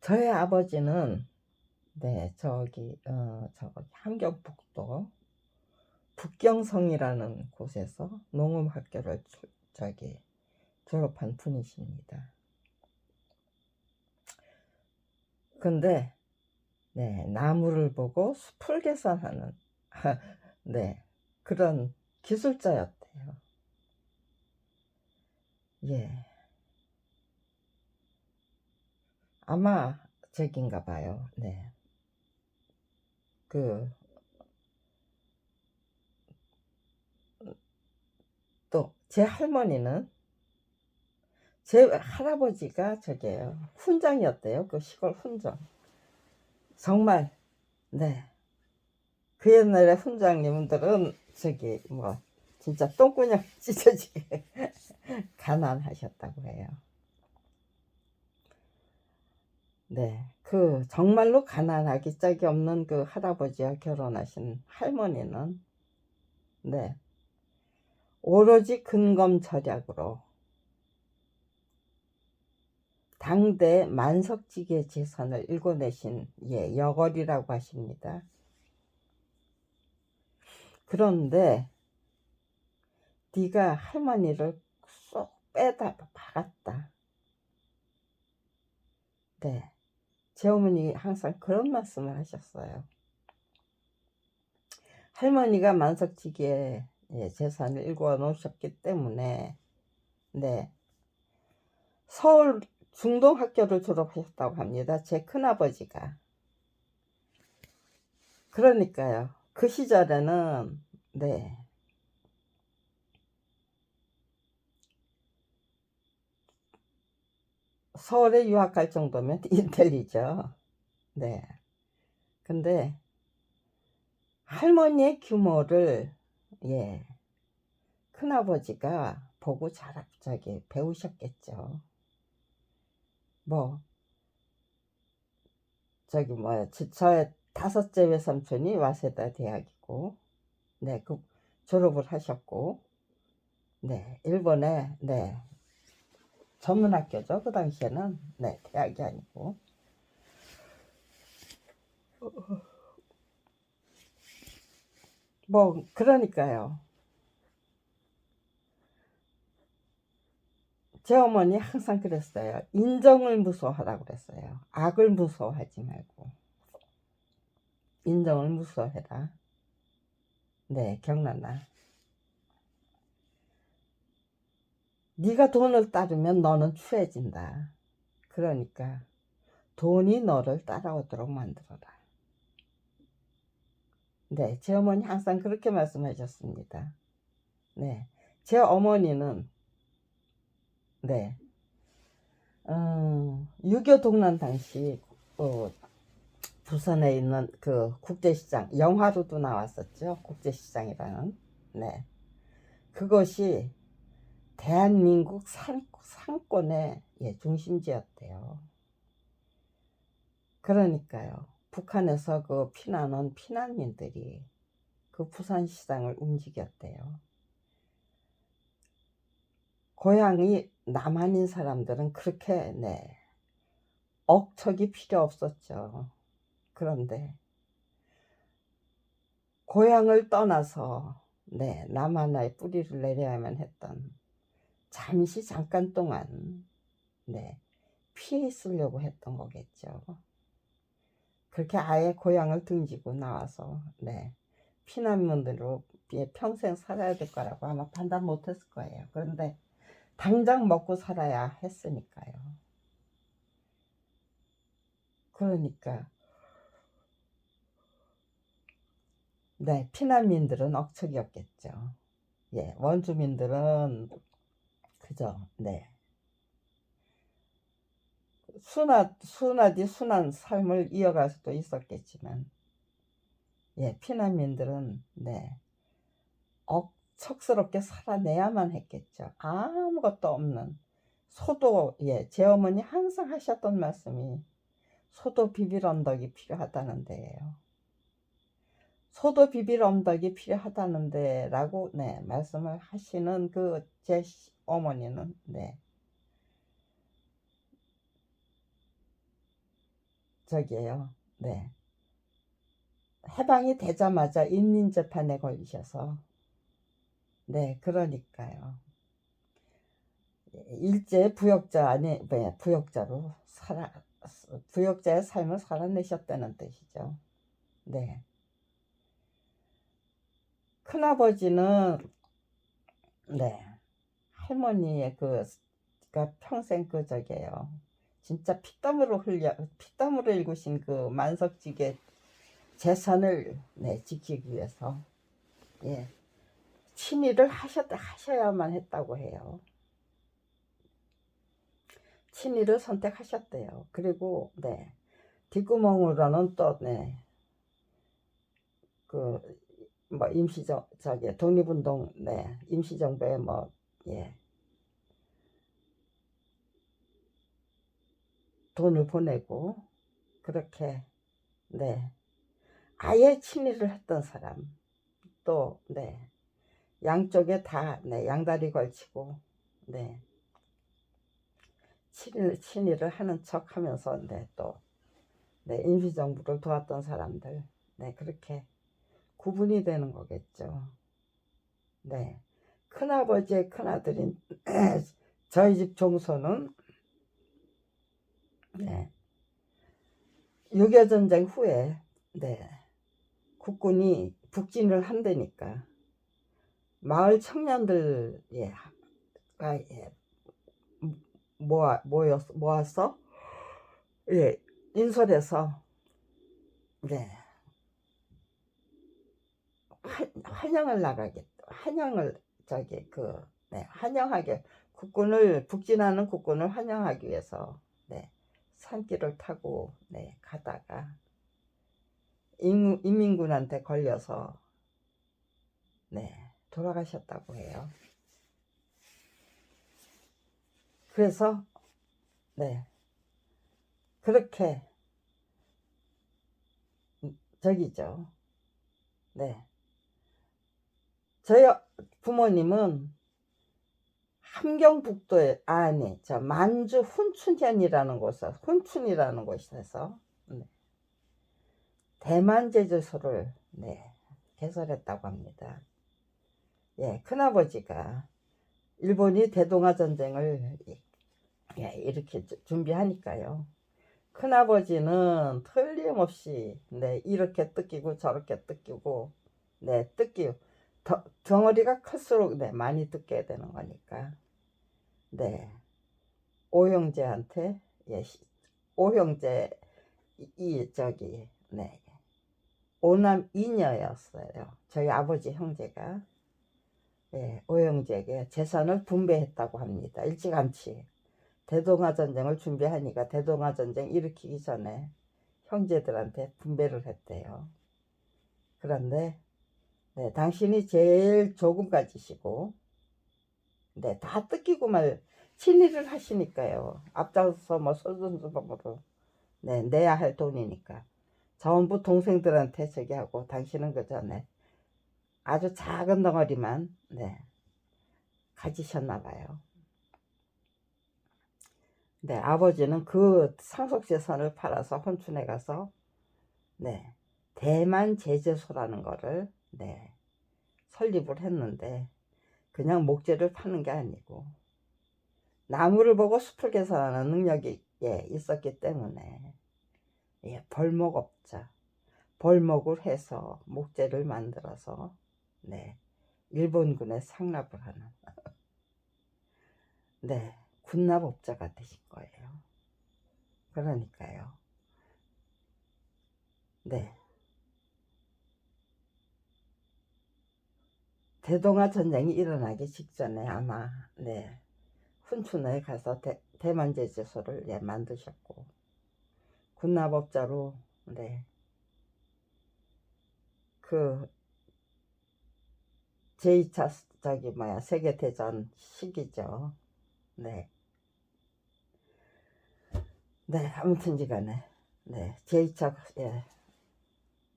저의 아버지는 저기 함경북도 북경성이라는 곳에서 농업학교를 졸업한 분이십니다. 근데 나무를 보고 숲을 개선하는 그런 기술자였대요. 예, 아마 저긴가 봐요. 또 제 할머니는 제 할아버지가 훈장이었대요. 그 시골 훈장. 정말 그 옛날에 훈장님들은 진짜 똥구녕 찢어지게 가난하셨다고 해요. 그 정말로 가난하기 짝이 없는 그 할아버지와 결혼하신 할머니는 오로지 근검절약으로 당대 만석지계 재산을 일궈내신 여걸이라고 하십니다. 그런데 네가 할머니를 쏙 빼다 박았다. 제 어머니 항상 그런 말씀을 하셨어요. 할머니가 만석지기에 재산을 일궈 놓으셨기 때문에 서울 중동학교를 졸업하셨다고 합니다. 제 큰아버지가. 그러니까요. 그 시절에는 서울에 유학 갈 정도면 인텔리죠. 근데 할머니의 규모를 큰아버지가 보고 배우셨겠죠. 저의 다섯째 외삼촌이 와세다 대학이고 그 졸업을 하셨고 일본에 전문학교죠. 그 당시에는 대학이 아니고 그러니까요. 제 어머니 항상 그랬어요. 인정을 무서워하라고 그랬어요. 악을 무서워하지 말고 인정을 무서워해라. 기억나나? 네가 돈을 따르면 너는 추해진다. 그러니까 돈이 너를 따라오도록 만들어라. 제 어머니 항상 그렇게 말씀하셨습니다. 제 어머니는 6.25 동란 당시 부산에 있는 그 국제시장, 영화로도 나왔었죠. 국제시장이라는. 그것이 대한민국 상권의 중심지였대요. 그러니까요. 북한에서 그 피난온 피난민들이 그 부산시장을 움직였대요. 고향이 남한인 사람들은 그렇게 억척이 필요 없었죠. 그런데 고향을 떠나서 남한의 뿌리를 내려야만 했던 잠깐 동안 피해 있으려고 했던 거겠죠. 그렇게 아예 고향을 등지고 나와서 피난민들로 평생 살아야 될 거라고 아마 판단 못했을 거예요. 그런데 당장 먹고 살아야 했으니까요. 그러니까 피난민들은 억척이었겠죠. 원주민들은 그죠. 순한 삶을 이어갈 수도 있었겠지만 피난민들은 억척스럽게 살아내야만 했겠죠. 아무것도 없는 소도 제 어머니 항상 하셨던 말씀이 소도 비빌 언덕이 필요하다는 데예요. 소도 비빌 언덕이 필요하다는데 라고 말씀을 하시는 그 제 어머니는 저기에요. 네. 해방이 되자마자 인민재판에 걸리셔서 네, 그러니까요. 일제 부역자 아니 네, 부역자로 부역자의 삶을 살아내셨다는 뜻이죠. 네. 큰아버지는 네, 할머니의 그가 평생 그 저게요. 진짜 피땀으로 일구신 그 만석지게 재산을 네, 지키기 위해서 예, 친일을 하셔야만 했다고 해요. 친일을 선택하셨대요. 그리고 네, 뒷구멍으로는 또 네, 그 뭐 저기 독립운동 네, 임시정부에 뭐 예, 돈을 보내고 그렇게 네, 아예 친일을 했던 사람 또 네, 양쪽에 다 네, 양다리 걸치고 네, 친일을 하는 척 하면서 네, 또 네, 임시정부를 도왔던 사람들 네, 그렇게 구분이 되는 거겠죠. 네, 큰아버지의 큰아들인 저희 집 종소는 네, 6.25 전쟁 후에 네, 국군이 북진을 한다니까 마을 청년들 예, 예, 모아서 예, 인솔해서 네, 환영을 나가겠다. 환영을 저기 네, 환영하게 북진하는 국군을 환영하기 위해서 네, 산길을 타고 네, 가다가 인민군한테 걸려서 네, 돌아가셨다고 해요. 그래서 네, 그렇게 저기죠. 네, 저희 부모님은 함경북도에 아니 저 만주 훈춘이라는 곳에서 네, 대만제주소를 네, 개설했다고 합니다. 예, 큰아버지가 일본이 대동아 전쟁을 예, 이렇게 준비하니까요. 큰아버지는 틀림없이 네, 이렇게 뜯기고 저렇게 뜯기고 네, 덩어리가 클수록 네, 많이 뜯게 되는 거니까 네, 오형제한테 예, 오형제 저기 네, 오남 이녀였어요. 저희 아버지 형제가 예, 오형제에게 재산을 분배했다고 합니다. 일찌감치 대동아 전쟁을 준비하니까 대동아 전쟁 일으키기 전에 형제들한테 분배를 했대요. 그런데 네, 당신이 제일 조금 가지시고 네, 다 뜯기고 친일을 하시니까요. 앞장서서 뭐 솔선수범으로 네, 내야 할 돈이니까 전부 동생들한테 저기 하고 당신은 그 전에 아주 작은 덩어리만 네, 가지셨나 봐요. 네, 아버지는 그 상속재산을 팔아서 혼춘에 가서 네, 대만 제재소라는 거를 네, 설립을 했는데 그냥 목재를 파는 게 아니고 나무를 보고 숲을 개선하는 능력이 예, 있었기 때문에 예, 벌목을 해서 목재를 만들어서 네, 일본군에 상납을 하는 네, 군납업자가 되신 거예요. 그러니까요. 네. 대동아 전쟁이 일어나기 직전에 아마 네, 훈춘에 가서 대만제재소를 예, 만드셨고 군납업자로 네, 그 제2차 세계대전 시기죠. 네. 네, 아무튼지간에 네, 제2차 예,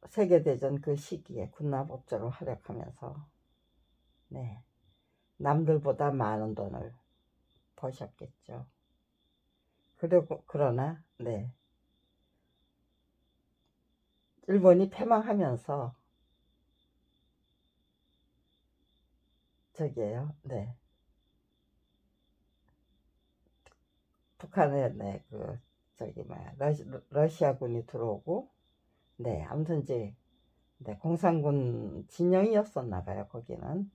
세계대전 그 시기에 군납업자로 활약하면서 네, 남들보다 많은 돈을 버셨겠죠. 그러나 네, 일본이 패망하면서 저기에요. 네. 북한에 그 저기 뭐야 러시아군이 들어오고 아무튼 이제 공산군 진영이었었나 봐요. 거기는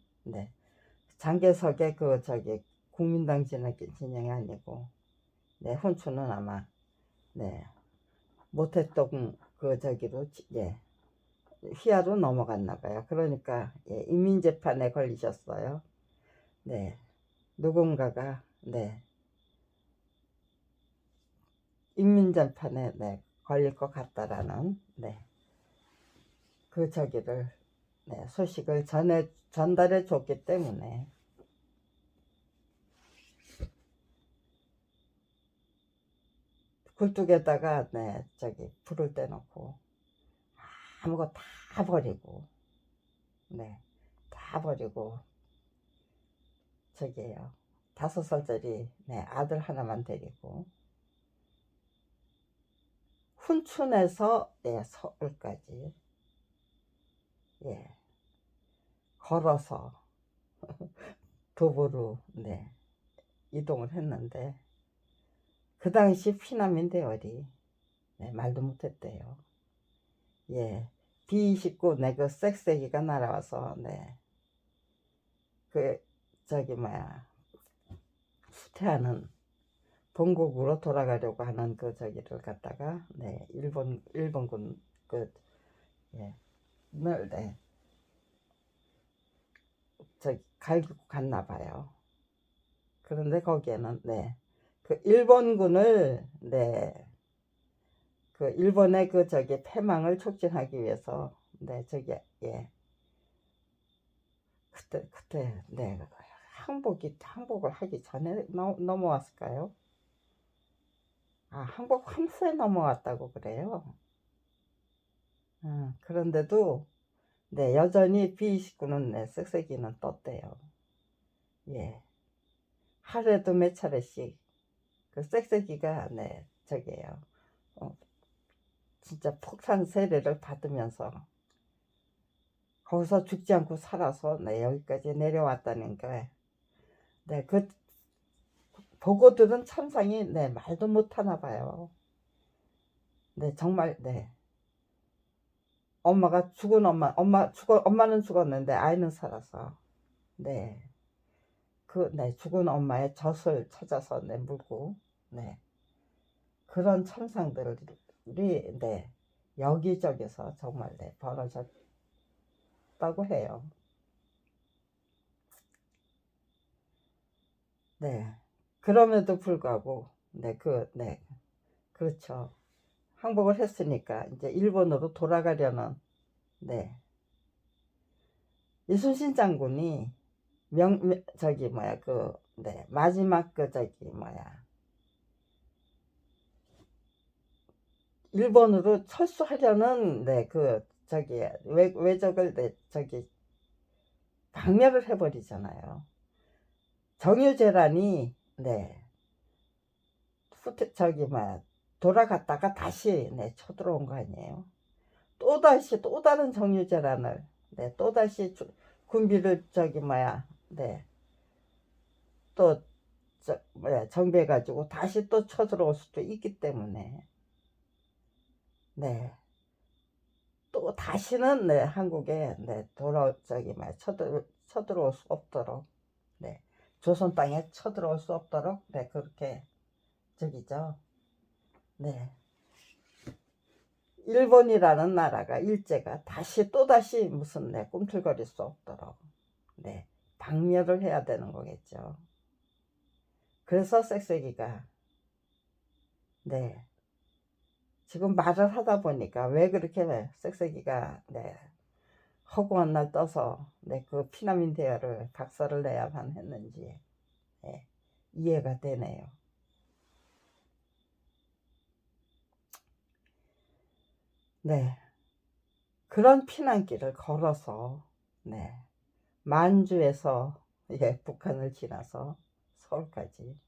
장개석의 그 저기 국민당 진영이 아니고 훈추는 아마 모택동 그 저기로 휘하로 넘어갔나 봐요. 그러니까 인민재판에 걸리셨어요. 누군가가 인민재판에 걸릴 것 같다라는 그 저기를 소식을 전달해 줬기 때문에 굴뚝에다가 저기 불을 떼놓고 아무거 다 버리고 다 버리고 저기에요. 5살짜리 아들 하나만 데리고 훈춘에서 서울까지 걸어서 도보로 이동을 했는데 그 당시 피난민 대열이 말도 못했대요. B-29 그 쌕쌕이가 날아와서 그 저기 뭐야 후퇴하는 본국으로 돌아가려고 하는 그 저기를 갖다가 일본군 그 늘 저기 갈기고 갔나 봐요. 그런데 거기에는 그 일본군을 그 일본의 그 저기 패망을 촉진하기 위해서 그때 항복을 하기 전에 넘어왔을까요? 항복 함수에 넘어왔다고 그래요. 그런데도 여전히 B-29는 쓱쓱이는 떴대요. 하루에도 몇 차례씩 그 쓱쓱이가 저기에요. 진짜 폭탄 세례를 받으면서 거기서 죽지 않고 살아서 여기까지 내려왔다는 게 그 보고 들은 참상이 말도 못하나 봐요. 정말 엄마가 죽은 엄마는 죽었는데 아이는 살아서 죽은 엄마의 젖을 찾아서 물고 그런 참상들이 여기저기서 정말 벌어졌다고 해요. 그럼에도 불구하고 그렇죠. 항복을 했으니까 이제 일본으로 돌아가려는 이순신 장군이 저기 뭐야 그 마지막 그 저기 뭐야 일본으로 철수하려는 그 저기 외적을 저기 박멸을 해버리잖아요. 정유재란이 저기 뭐야 돌아갔다가 다시 쳐들어온 거 아니에요. 또다시 또 다른 정유재란을 또다시 군비를 저기 뭐야 또 정비해가지고 다시 또 쳐들어올 수도 있기 때문에 또 다시는 한국에 저기 뭐야 쳐들어올 수 없도록 조선 땅에 쳐들어올 수 없도록 그렇게 저기죠. 일본이라는 나라가 일제가 또다시 무슨 꿈틀거릴 수 없도록 박멸을 해야 되는 거겠죠. 그래서 쌕쌕이가 지금 말을 하다 보니까 왜 그렇게 쌕쌕이가 허구한 날 떠서 그 피난민 대열을 박살을 내야만 했는지 이해가 되네요. 그런 피난길을 걸어서 만주에서 북한을 지나서 서울까지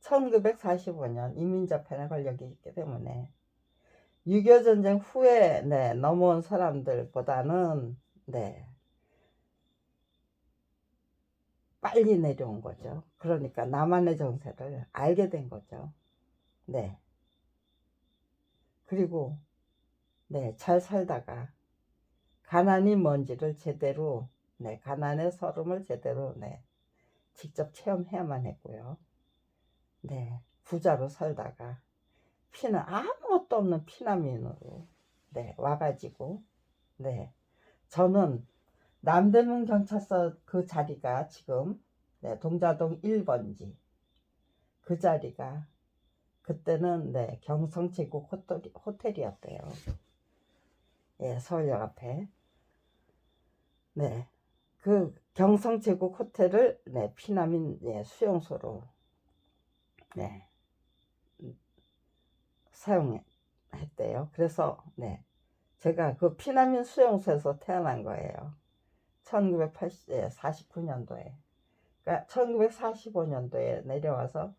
1945년 인민재판에 걸렸기 때문에 6.25 전쟁 후에 네, 넘어온 사람들보다는 네, 빨리 내려온 거죠. 그러니까 남한의 정세를 알게 된 거죠. 네. 그리고 네, 잘 살다가 가난이 뭔지를 제대로 네, 가난의 서름을 제대로 네, 직접 체험해야만 했고요. 네, 부자로 살다가 아무것도 없는 피난민으로 네, 와가지고 네, 저는 남대문 경찰서 그 자리가 지금 네, 동자동 1번지 그 자리가 그때는 네, 경성제국 호텔이었대요. 예, 서울역 앞에. 네, 그 경성제국 호텔을 네, 피난민 예, 수용소로 네, 사용했대요. 그래서 네, 제가 그 피난민 수용소에서 태어난 거예요. 1949년도에. 그러니까 1945년도에 내려와서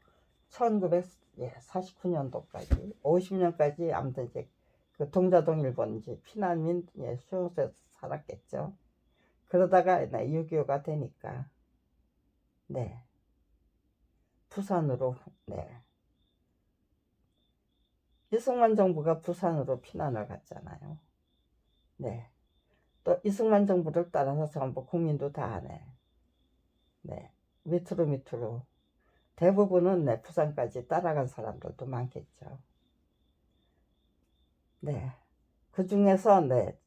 1949년도까지 50년까지 아무튼 이제 그 동자동 1번 이제 피난민 예, 수용소에서 살았겠죠. 그러다가 네, 6.25가 되니까 네, 부산으로 네, 이승만 정부가 부산으로 피난을 갔잖아요. 네, 또 이승만 정부를 따라서 전부 국민도 다 하네. 네, 밑으로 대부분은 네, 부산까지 따라간 사람들도 많겠죠. 네, 그 중에서 네,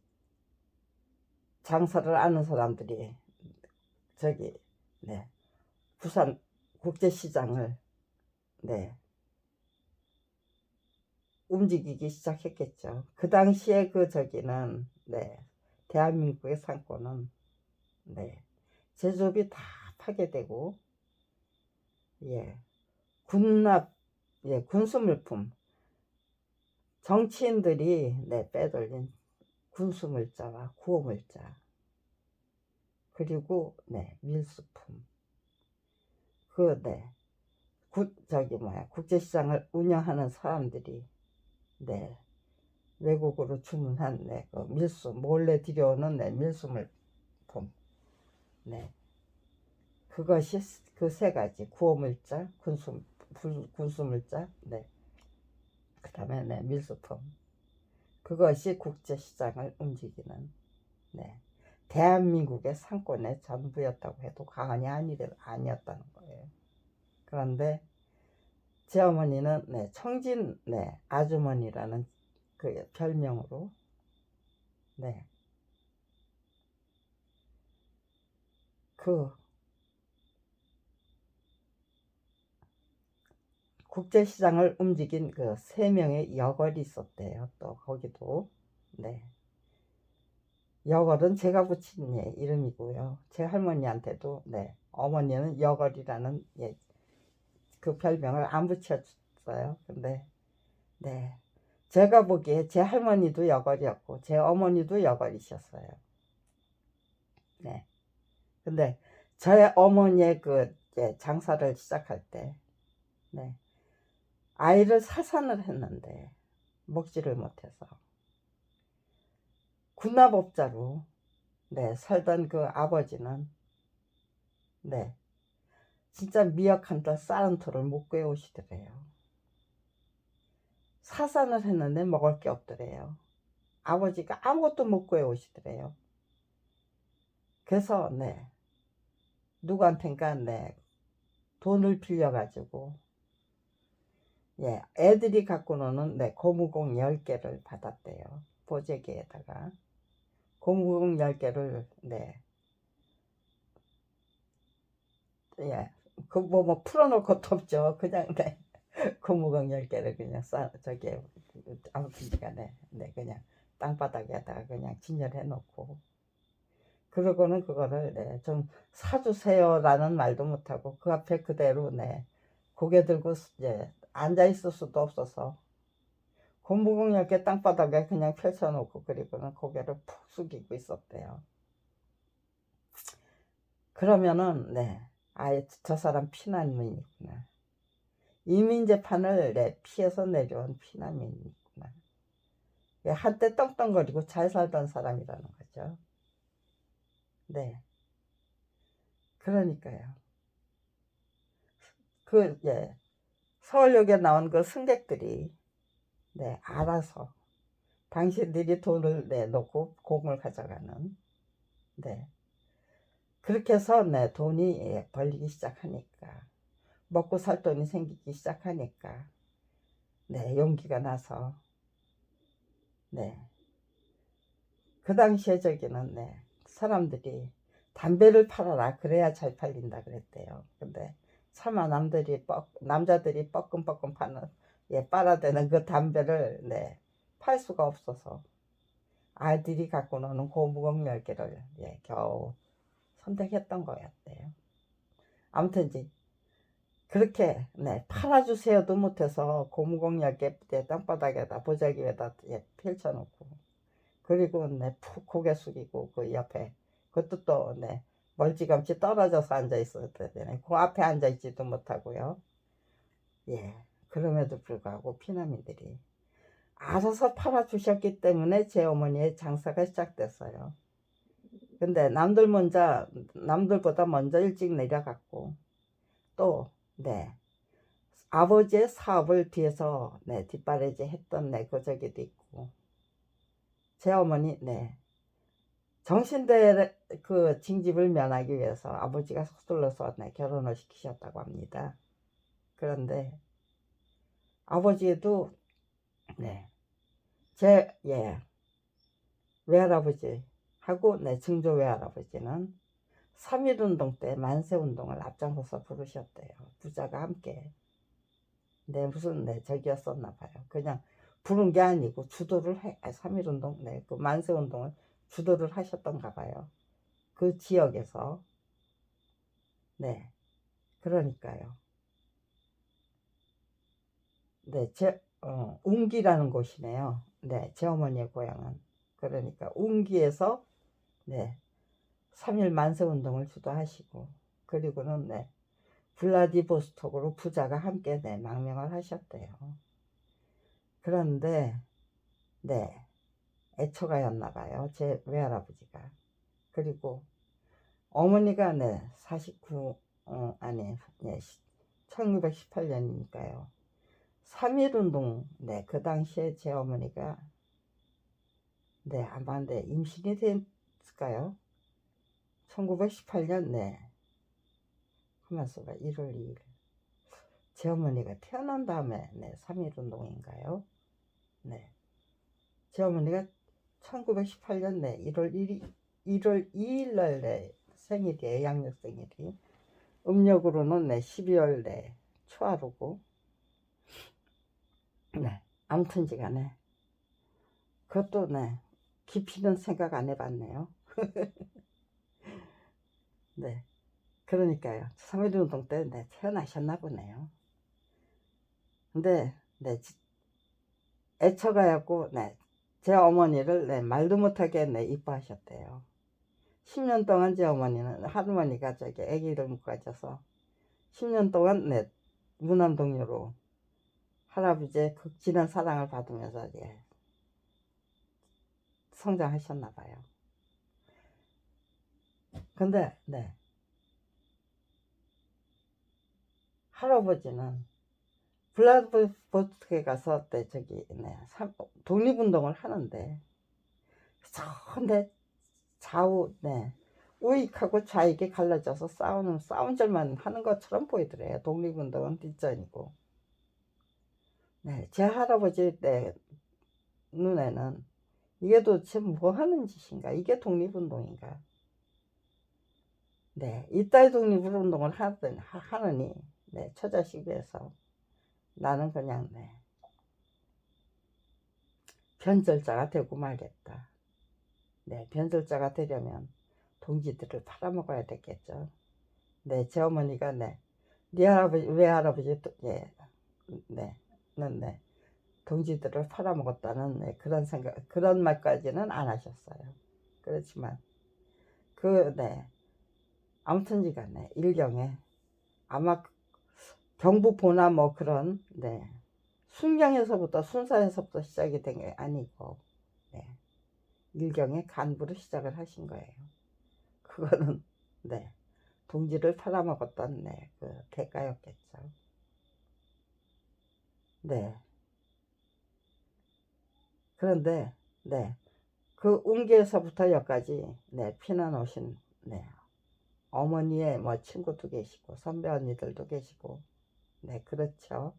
장사를 아는 사람들이 저기 네, 부산 국제시장을 네, 움직이기 시작했겠죠. 그 당시에 그 저기는 네, 대한민국의 상권은 네, 제조업이 다 파괴되고 예, 군납 예, 군수물품 정치인들이 네, 빼돌린 군수물자와 구호물자 그리고 네, 밀수품 그 네, 국제시장을 운영하는 사람들이 네, 외국으로 주문한 네, 그 밀수 몰래 들여오는 네, 밀수물품 네, 그것이 그 세 가지 구호물자, 군수물자, 네, 그 다음에 네, 밀수품 그것이 국제시장을 움직이는 네, 대한민국의 상권의 전부였다고 해도 과언이 아니었다는 거예요. 그런데 제 어머니는 네, 청진 네, 아주머니라는 그 별명으로 네, 그 국제시장을 움직인 그 세 명의 여걸이 있었대요. 또 거기도 네, 여걸은 제가 붙인 예, 이름이고요. 제 할머니한테도 네, 어머니는 여걸이라는 예, 그 별명을 안 붙였어요. 근데 네, 제가 보기에 제 할머니도 여걸이었고 제 어머니도 여걸이셨어요. 네, 근데 저의 어머니의 그 예, 장사를 시작할 때 네, 아이를 사산을 했는데 먹지를 못해서 군납업자로 네, 살던 그 아버지는 네, 진짜 미역 한 달 쌀은 토를 못 구해 오시더래요. 사산을 했는데 먹을 게 없더래요. 아버지가 아무것도 못 구해 오시더래요. 그래서 네, 누구한텐가 네, 돈을 빌려가지고 예, 애들이 갖고 노는 네, 고무공 10개를 받았대요. 보재기에다가 고무공 10개를 네, 예, 그 뭐 풀어놓을 것도 없죠. 그냥 네, 고무공 10개를 그냥 저기 아무튼 간에 네, 그냥 땅바닥에다가 그냥 진열해 놓고 그러고는 그거를 네, 좀 사주세요라는 말도 못하고 그 앞에 그대로 네, 고개 들고 이제 앉아 있을 수도 없어서 고무공 10개 땅바닥에 그냥 펼쳐놓고 그리고는 고개를 푹 숙이고 있었대요. 그러면은 네, 아예 저 사람 피난민이구나. 이민재판을 네, 피해서 내려온 피난민이구나. 한때 떵떵거리고 잘 살던 사람이라는 거죠. 네. 그러니까요. 예. 서울역에 나온 그 승객들이, 네, 알아서 당신들이 돈을 내놓고 공을 가져가는, 네. 그렇게 해서, 네, 돈이 벌리기 시작하니까, 먹고 살 돈이 생기기 시작하니까, 네, 용기가 나서, 네. 그 당시에 저기는, 네, 사람들이 담배를 팔아라. 그래야 잘 팔린다 그랬대요. 근데 차마 남자들이 뻐끔뻐끔 파는, 빨아대는 그 담배를, 네, 팔 수가 없어서 아이들이 갖고 노는 고무공 10개를, 겨우 선택했던 거였대요. 아무튼 이제 그렇게, 네, 팔아주세요도 못해서 고무공 10개 땅바닥에다 보자기 위에다 펼쳐놓고, 그리고 네, 푹 고개 숙이고 그 옆에 그것도 또, 네, 멀찌감치 떨어져서 앉아 있어야 되네. 그 앞에 앉아 있지도 못하고요. 예, 그럼에도 불구하고 피난민들이 알아서 팔아주셨기 때문에 제 어머니의 장사가 시작됐어요. 근데 남들보다 먼저 일찍 내려갔고, 또, 네, 아버지의 사업을 뒤에서, 네, 뒷바라지 했던, 네, 그 저기도 있고, 제 어머니, 네, 정신대 그 징집을 면하기 위해서 아버지가 서둘러서, 네, 결혼을 시키셨다고 합니다. 그런데 아버지도, 네, 외할아버지하고, 네, 증조 외할아버지는 3.1운동 때 만세운동을 앞장서서 부르셨대요. 부자가 함께. 네, 무슨, 네, 저기였었나 봐요. 그냥 부른 게 아니고 주도를 3.1운동, 네, 그 만세운동을 주도를 하셨던가 봐요. 그 지역에서. 네, 그러니까요. 네, 웅기라는 곳이네요. 네, 제 어머니의 고향은. 그러니까 웅기에서, 네, 3.1 만세운동을 주도하시고, 그리고는, 네, 블라디보스톡으로 부자가 함께, 네, 망명을 하셨대요. 그런데, 네, 애처가였나 봐요. 제 외할아버지가. 그리고 어머니가, 네, 1918년이니까요. 3.1운동, 네, 그 당시에 제 어머니가, 네, 아마, 네, 임신이 됐을까요? 1918년, 네, 가만있어봐, 1월 2일. 제 어머니가 태어난 다음에, 네, 3.1운동인가요? 네. 제 어머니가 1918년, 네, 1월 2일 날, 네, 생일이에요, 양력 생일이. 음력으로는, 네, 12월, 네, 초하루고, 네, 아무튼지간에 그것도, 네, 깊이는 생각 안 해봤네요. 네, 그러니까요. 3.1운동 때, 네, 태어나셨나 보네요. 근데, 네, 애처가였고, 네, 제 어머니를, 네, 말도 못하게, 네, 이뻐하셨대요. 10년 동안 제 어머니는, 할머니가 저기 아기를 못 가져서 10년 동안, 네, 무남동녀로 할아버지의 극진한 사랑을 받으면서, 성장하셨나 봐요. 근데, 네, 할아버지는 블라디보스토크에 가서, 네, 저기, 네, 독립운동을 하는데, 근데 네, 우익하고 좌익이 갈라져서 싸운절만 하는 것처럼 보이더래요. 독립운동은 뒷전이고. 네, 제 할아버지, 네, 눈에는 이게 도대체 뭐 하는 짓인가? 이게 독립운동인가? 네, 이따위 독립운동을 하느니, 네, 처자식 위해서 나는 그냥, 네, 변절자가 되고 말겠다. 네, 변절자가 되려면 동지들을 팔아먹어야 되겠죠. 네, 제 어머니가, 네, 외할아버지, 네, 네, 동지들을 팔아먹었다는, 네, 그런 말까지는 안 하셨어요. 그렇지만, 네, 아무튼지간에 일경에 아마 경부보나 뭐 그런, 네, 순경에서부터 순사에서부터 시작이 된 게 아니고, 일경의 간부로 시작을 하신 거예요. 그거는 네 동지를 팔아먹었던 그 대가였겠죠. 네. 그런데 그 웅계에서부터 여기까지 피난 오신 어머니의 뭐 친구도 계시고 선배 언니들도 계시고 그렇죠.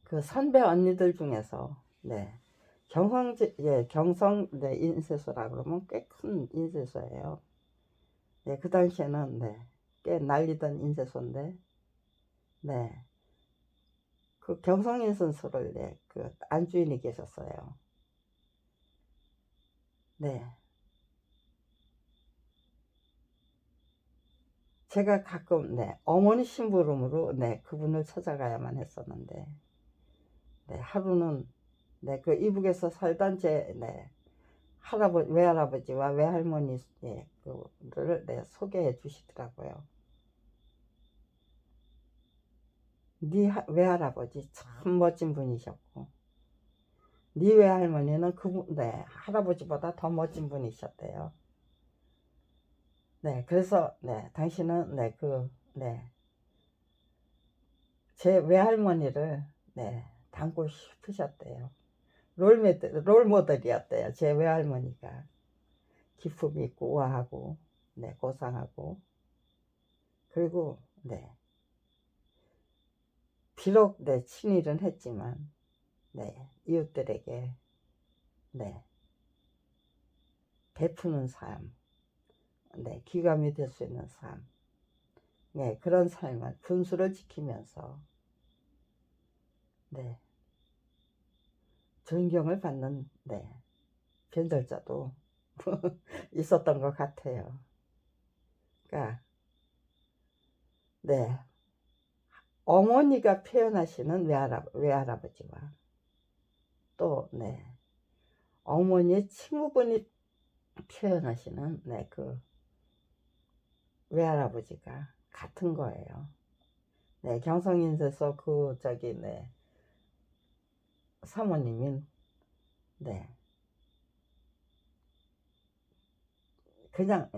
그 선배 언니들 중에서 경성 인쇄소라 그러면 꽤 큰 인쇄소예요. 그 당시에는 꽤 날리던 인쇄소인데 그 경성 인쇄소를 그 안주인이 계셨어요. 제가 가끔 어머니 심부름으로 그분을 찾아가야만 했었는데 하루는 그 이북에서 살던 제 외할아버지와 외할머니 그를 소개해 주시더라고요. 네 외할아버지 참 멋진 분이셨고 네 외할머니는 할아버지보다 더 멋진 분이셨대요. 그래서 당신은 제 외할머니를 닮고 싶으셨대요. 롤모델이었대요. 제 외할머니가 기품이 있고 우아하고 고상하고 그리고 비록 친일은 했지만 이웃들에게 베푸는 삶, 귀감이 될 수 있는 삶, 그런 삶을 분수를 지키면서 존경을 받는 변절자도 있었던 것 같아요. 그러니까 어머니가 표현하시는 외할아버지와 또 어머니의 친구분이 표현하시는 그 외할아버지가 같은 거예요. 경성인쇄소 그 사모님인 그냥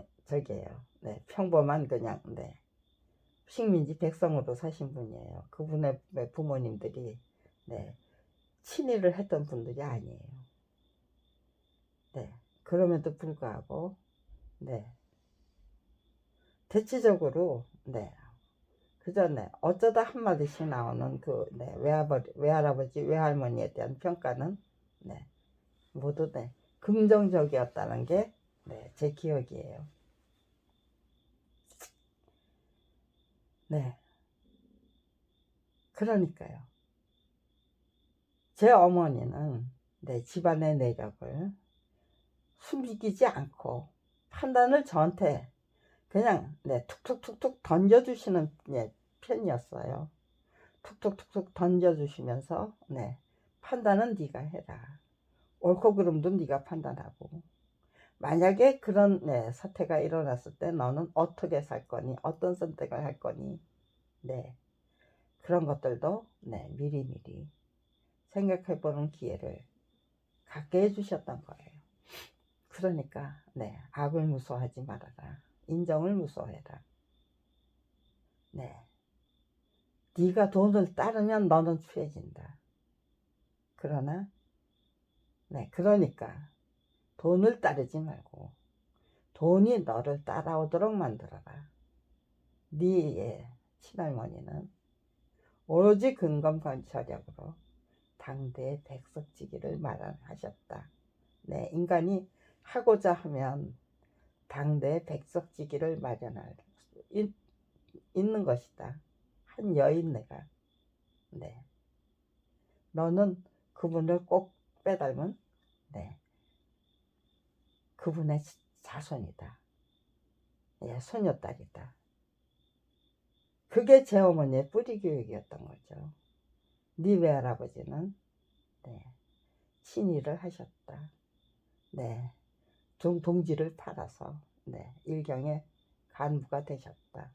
평범한 그냥 식민지 백성으로 사신 분이에요. 그분의 부모님들이 친일을 했던 분들이 아니에요. 그럼에도 불구하고 대체적으로 그저 어쩌다 한마디씩 나오는 그 외할아버지 외할머니에 대한 평가는 모두 긍정적이었다는 게 제 기억이에요. 그러니까요. 제 어머니는 집안의 내력을 숨기지 않고 판단을 저한테 그냥 툭툭툭툭 던져주시는 편이었어요. 툭툭툭툭 던져주시면서 판단은 네가 해라. 옳고 그름도 네가 판단하고 만약에 그런 사태가 일어났을 때 너는 어떻게 살 거니? 어떤 선택을 할 거니? 그런 것들도 미리미리 생각해보는 기회를 갖게 해주셨던 거예요. 그러니까 악을 무서워하지 말아라. 인정을 무서워해라. 네가 돈을 따르면 너는 추해진다. 그러나 그러니까 돈을 따르지 말고 돈이 너를 따라오도록 만들어라. 네 친할머니는 오로지 근검건철력으로 당대의 백석지기를 마련하셨다. 인간이 하고자 하면 당대의 백석지기를 마련할 수 있는 것이다. 한 여인네가 너는 그분을 꼭 빼닮은 그분의 자손이다. 소녀딸이다. 그게 제 어머니의 뿌리 교육이었던 거죠. 네 외할아버지는 친일을 하셨다. 동지를 팔아서 일경의 간부가 되셨다.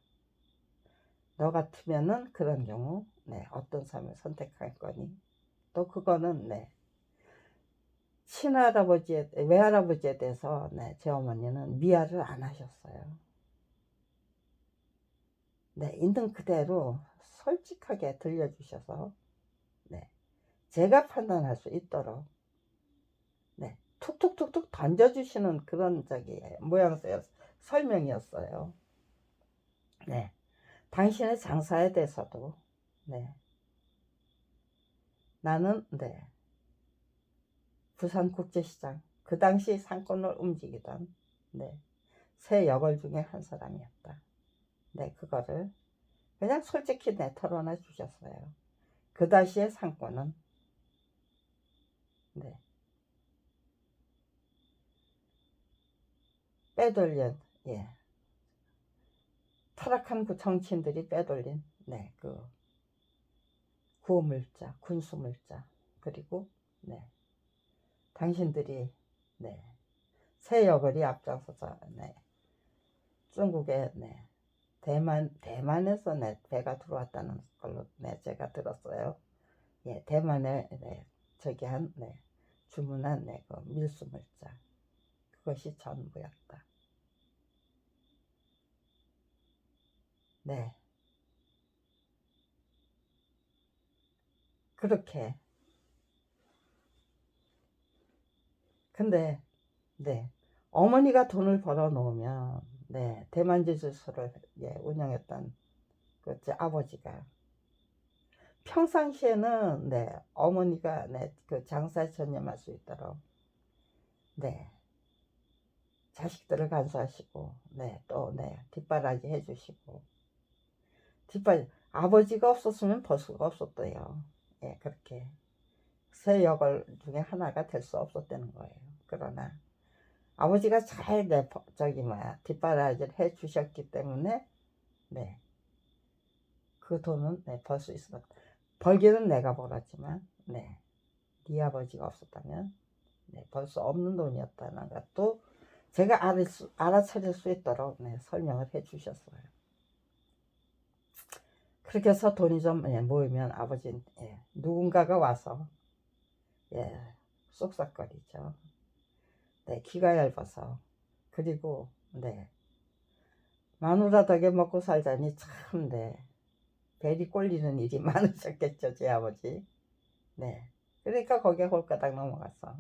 너 같으면은 그런 경우 어떤 삶을 선택할 거니? 또 그거는 친할아버지에, 외할아버지에 대해서 네, 제 어머니는 미화를 안 하셨어요. 네, 있는 그대로 솔직하게 들려주셔서 네, 제가 판단할 수 있도록 네, 툭툭툭툭 던져주시는 그런 모양새였 설명이었어요. 네, 당신의 장사에 대해서도 네, 나는 네, 부산국제시장 그 당시 상권을 움직이던 네, 새 여걸 중에 한 사람이었다. 네, 그거를 그냥 솔직히 내 털어놔 주셨어요. 그 당시의 상권은 네, 빼돌린 예, 타락한 그 정치인들이 빼돌린 네, 그 구호물자, 군수물자 그리고 네, 당신들이 네, 새 여걸이 앞장서서 네, 중국에 네, 대만에서 네, 배가 들어왔다는 걸로 네, 제가 들었어요. 예, 대만에 네, 저기 한 네, 주문한 네, 그 밀수물자 그것이 전부였다. 네, 그렇게 근데 네, 어머니가 돈을 벌어 놓으면 네, 대만지주소를 예, 운영했던 그 아버지가 평상시에는 네, 어머니가 네, 그 장사에 전념할 수 있도록 네, 자식들을 간수하시고 네, 또 네, 뒷바라지 해주시고 아버지가 없었으면 벌 수가 없었대요. 예, 그렇게 새 역을 중에 하나가 될 수 없었다는 거예요. 그러나 아버지가 잘 내, 뒷바라지를 해 주셨기 때문에 네, 그 돈은 네, 벌 수 있었다. 벌기는 내가 벌었지만 네, 네 아버지가 없었다면 네, 벌 수 없는 돈이었다는 것도 제가 알아차릴 수 있도록 네, 설명을 해 주셨어요. 그렇게 해서 돈이 좀 예, 모이면 아버지 예, 누군가가 와서 예, 쏙싹거리죠. 네, 기가 얇아서 그리고 네, 마누라 덕에 먹고 살자니 참 네, 벨이 꼴리는 일이 많으셨겠죠, 제 아버지. 네, 그러니까 거기에 홀가닥 넘어갔어.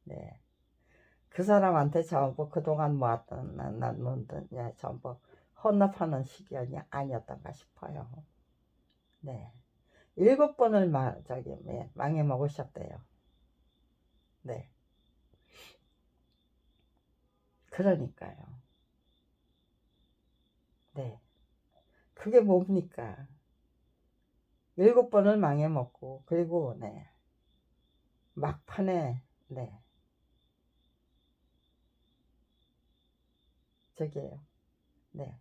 네, 그 사람한테 전부 그동안 모았던 난 논던 전부 헌납하는 시기이 아니었던가 싶어요. 네, 7번을 망해 먹으셨대요. 네, 그러니까요. 네, 그게 뭡니까? 7번을 망해 먹고 그리고 네, 막판에 네, 저기에요. 네,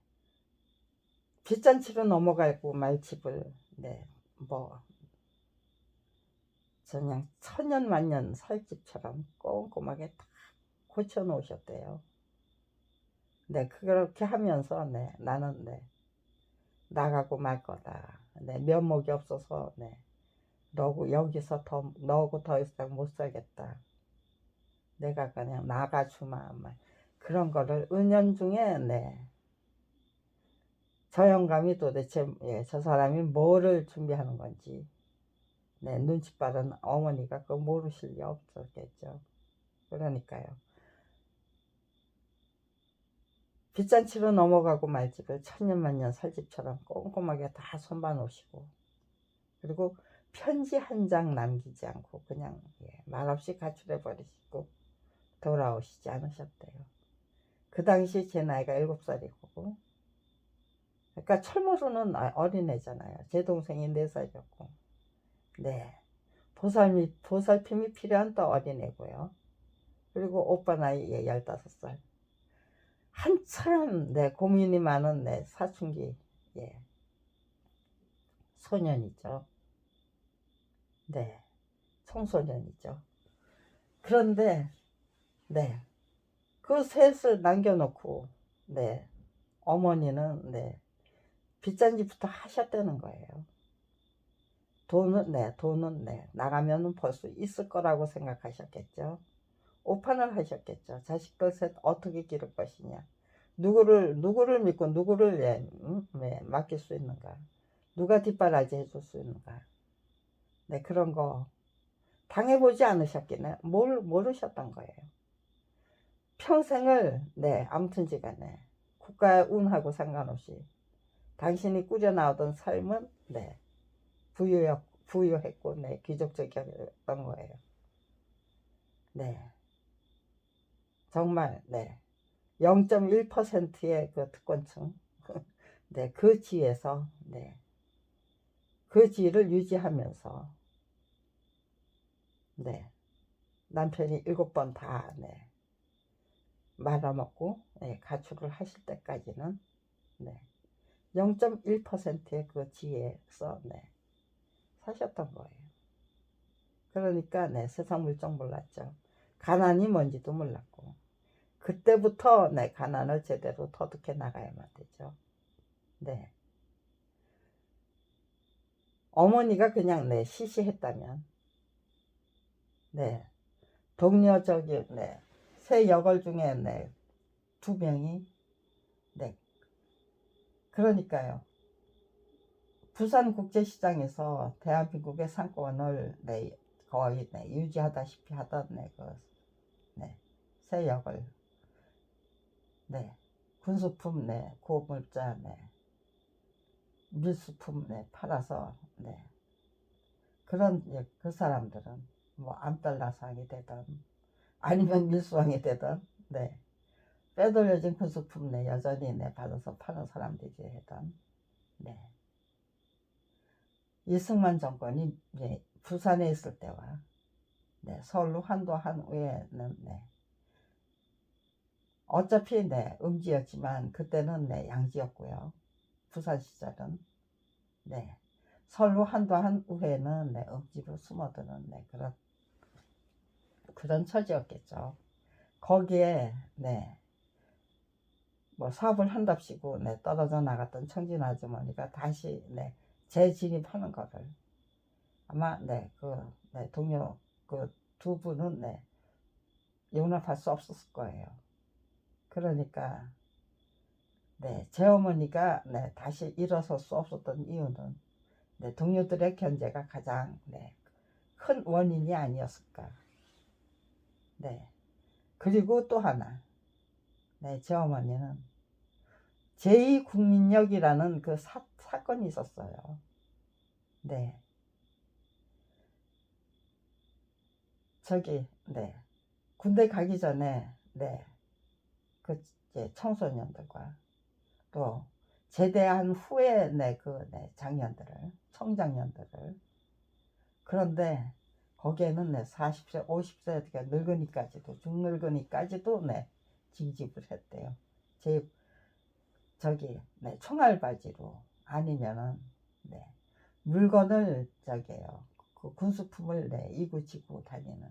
빚잔치로 넘어가고 말 집을 네, 뭐 그냥 천년만년 살 집처럼 꼼꼼하게 다 고쳐 놓으셨대요. 네, 그렇게 하면서 네, 나는 네, 나가고 말 거다. 네, 면목이 없어서 네, 여기서 너하고 더 이상 못 살겠다. 내가 그냥 나가주마. 그런 거를 은연중에 네, 저 영감이 도대체 예, 저 사람이 뭐를 준비하는 건지 네, 눈치 빠른 어머니가 그거 모르실 리 없었겠죠. 그러니까요. 빚잔치로 넘어가고 말집을 천년만년 살 집처럼 꼼꼼하게 다 손봐 놓으시고 그리고 편지 한 장 남기지 않고 그냥 예, 말없이 가출해 버리시고 돌아오시지 않으셨대요. 그 당시 제 나이가 7살이고 그러니까 철모로는 어린애잖아요. 제 동생이 4살이었고 네, 보살핌이 필요한 또 어린애고요. 그리고 오빠 나이 15살. 한참 네, 고민이 많은 네, 사춘기 예, 소년이죠. 네, 청소년이죠. 그런데 네, 그 셋을 남겨놓고 네, 어머니는 네, 빚잔지부터 하셨다는 거예요. 돈은 나가면은 벌 수 있을 거라고 생각하셨겠죠. 오판을 하셨겠죠. 자식들 셋 어떻게 기를 것이냐. 누구를 믿고 누구를 맡길 수 있는가. 누가 뒷바라지 해줄 수 있는가. 네, 그런 거 당해보지 않으셨기는 모르셨던 거예요. 평생을, 아무튼지 간에 국가의 운하고 상관없이 당신이 꾸려나오던 삶은, 부유했고, 귀족적이었던 거예요. 네. 정말, 0.1%의 그 특권층, 그 지에서, 그 지위를 유지하면서, 남편이 7번 다, 말아먹고, 가출을 하실 때까지는, 0.1%의 그 지혜에서 사셨던 거예요. 그러니까 세상 물정 몰랐죠. 가난이 뭔지도 몰랐고 그때부터 가난을 제대로 터득해 나가야만 되죠. 어머니가 그냥 시시했다면 동료 세 여걸 중에 2명이 그러니까요. 부산국제시장에서 대한민국의 상권을 거의 유지하다시피 하던 새 역을 군수품 고물자 밀수품 팔아서 그런 그 사람들은 뭐 암달러상이 되든 아니면 밀수왕이 되든 빼돌려진 군수품 여전히 받아서 파는 사람들이 되든 이승만 정권이 부산에 있을 때와 서울로 한도한 후에는 어차피 음지였지만 그때는 양지였고요. 부산 시절은 서울로 한도한 후에는 음지로 숨어드는 그런 처지였겠죠. 거기에 뭐 사업을 한답시고 떨어져 나갔던 청진 아주머니가 다시 재진입하는 거를 아마 동료 그 2분은 용납할 수 없었을 거예요. 그러니까 제 어머니가 다시 일어설 수 없었던 이유는 동료들의 견제가 가장 큰 원인이 아니었을까. 그리고 또 하나 제 어머니는 제2국민역이라는 그 사건이 있었어요. 군대 가기 전에 그 청소년들과 또 제대한 후에 장년들을 청장년들을 그런데 거기에는 40세 50세 늙은이까지도 중늙은이까지도 징집을 했대요. 총알바지로 아니면은 물건을 그 군수품을 이고지고 다니는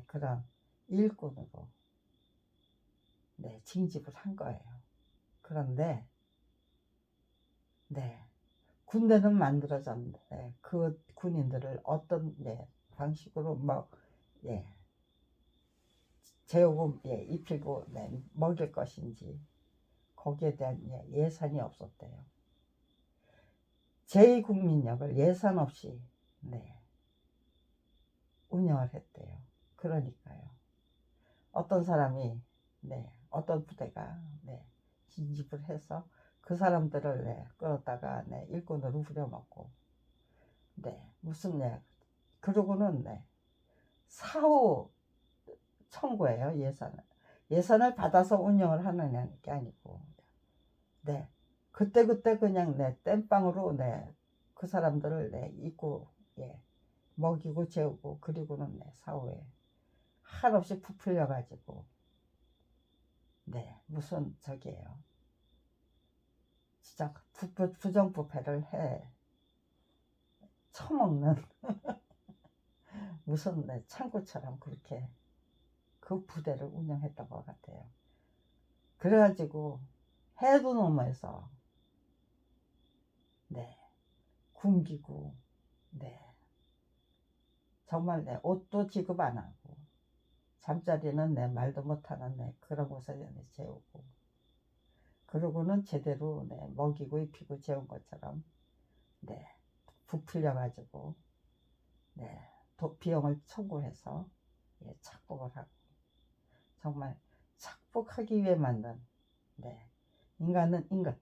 그런 일꾼으로 징집을 한 거예요. 그런데 군대는 만들어졌는데 그 군인들을 어떤 방식으로 재우고 입히고 먹일 것인지 거기에 대한 예산이 없었대요. 제2국민역을 예산 없이 운영을 했대요. 그러니까요. 어떤 사람이 어떤 부대가 진집을 해서 그 사람들을 끌었다가 일꾼으로 부려먹고 무슨 그러고는 사후 청구예요. 예산을 받아서 운영을 하는 게 아니고 그때 그냥 땜빵으로 그 사람들을 입고 먹이고 재우고 그리고는 사후에 한없이 부풀려 가지고 무슨 진짜 부정부패를 해 처먹는 무슨 창고처럼 그렇게 그 부대를 운영했던 것 같아요. 그래가지고 해도 넘어서 굶기고 네. 정말 내 옷도 지급 안 하고, 잠자리는 내 말도 못하는 내 그런 곳에 내 재우고, 그러고는 제대로 내 먹이고 입히고 재운 것처럼 네 부풀려 가지고 네 비용을 청구해서 예, 착복을 하고, 정말 착복하기 위해 만든 네 인간은 인간.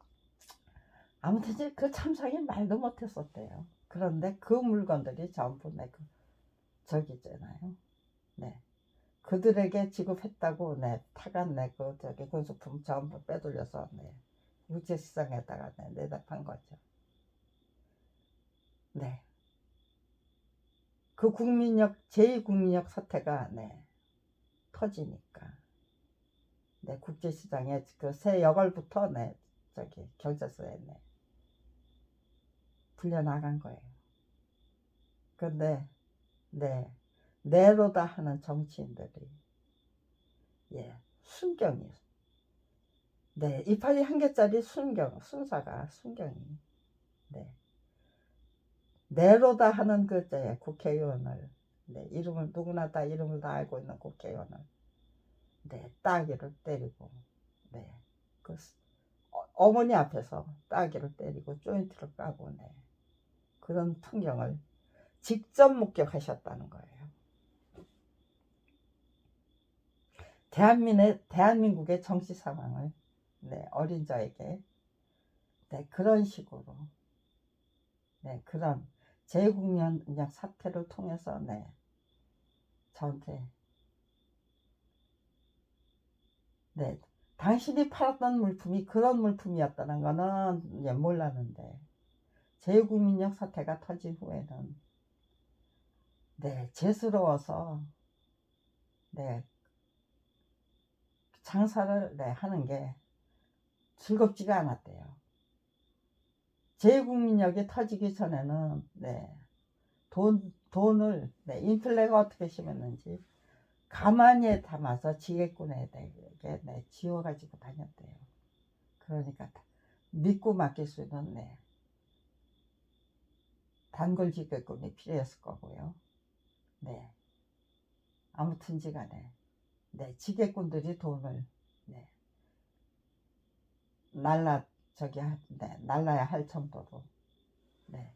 아무튼 이제 그 참상이 말도 못했었대요. 그런데 그 물건들이 전부 내그 저기 있잖아요. 네 그들에게 지급했다고 네 타간 내그 저기 군수품 전부 빼돌려서 네 우체시장에다가 네, 내다 판 거죠. 네. 그 국민력 제2국민력 사태가 네 터지니까 네 국제시장에 그 새 역을부터 네 저기 경찰서에 네 불려나간 거예요. 근데 네 내로다 하는 정치인들이 예 순경이 네 이파리 한 개짜리 순사가 순경이 네 내로다 하는 그 국회의원을 네 이름을 누구나 다 이름을 다 알고 있는 국회의원을 네 따귀를 때리고 네그 어머니 앞에서 따귀를 때리고 조인트를 까고 네 그런 풍경을 직접 목격하셨다는 거예요. 대한민국의 정치 상황을 네, 어린 자에게 네, 그런 식으로 네, 그런 제국민력 사태를 통해서 네, 저한테 네, 당신이 팔았던 물품이 그런 물품이었다는 거는 예, 몰랐는데 제국민력 사태가 터진 후에는 네, 죄스러워서 네, 장사를 네, 하는 게 즐겁지가 않았대요. 제국민력이 터지기 전에는 네, 돈을 네, 인플레가 어떻게 심했는지 가만히 담아서 지게꾼에게 네, 지워가지고 다녔대요. 그러니까 믿고 맡길 수 있는 네, 단골 지게꾼이 필요했을 거고요. 네, 아무튼지간에 네, 지게꾼들이 돈을 네, 날라야 할 정도로 네,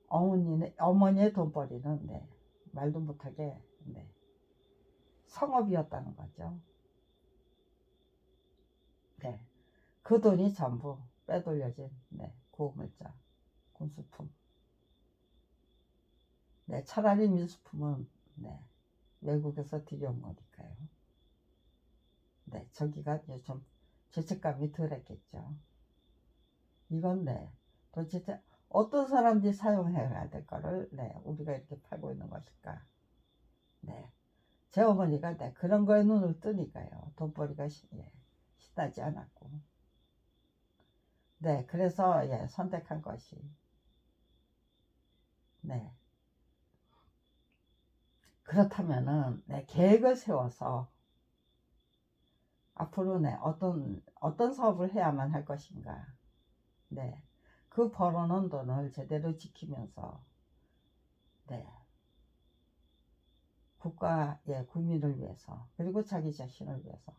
어머니의 돈벌이는 네, 말도 못하게 네, 성업이었다는 거죠. 네, 그 돈이 전부 빼돌려진 네, 고물자, 군수품. 네, 차라리 민수품은 네, 외국에서 들여온 거니까요. 네, 저기가 좀 죄책감이 덜했겠죠. 이건 네, 도대체 어떤 사람들이 사용해야 될 거를 네, 우리가 이렇게 팔고 있는 것일까? 네, 제 어머니가 네, 그런 거에 눈을 뜨니까요. 돈벌이가 예, 신나지 않았고. 네, 그래서 예, 선택한 것이 네, 그렇다면은 네, 계획을 세워서 앞으로 네, 어떤 사업을 해야만 할 것인가. 네, 그 벌어놓은 돈을 제대로 지키면서 네, 국가의 국민을 위해서 그리고 자기 자신을 위해서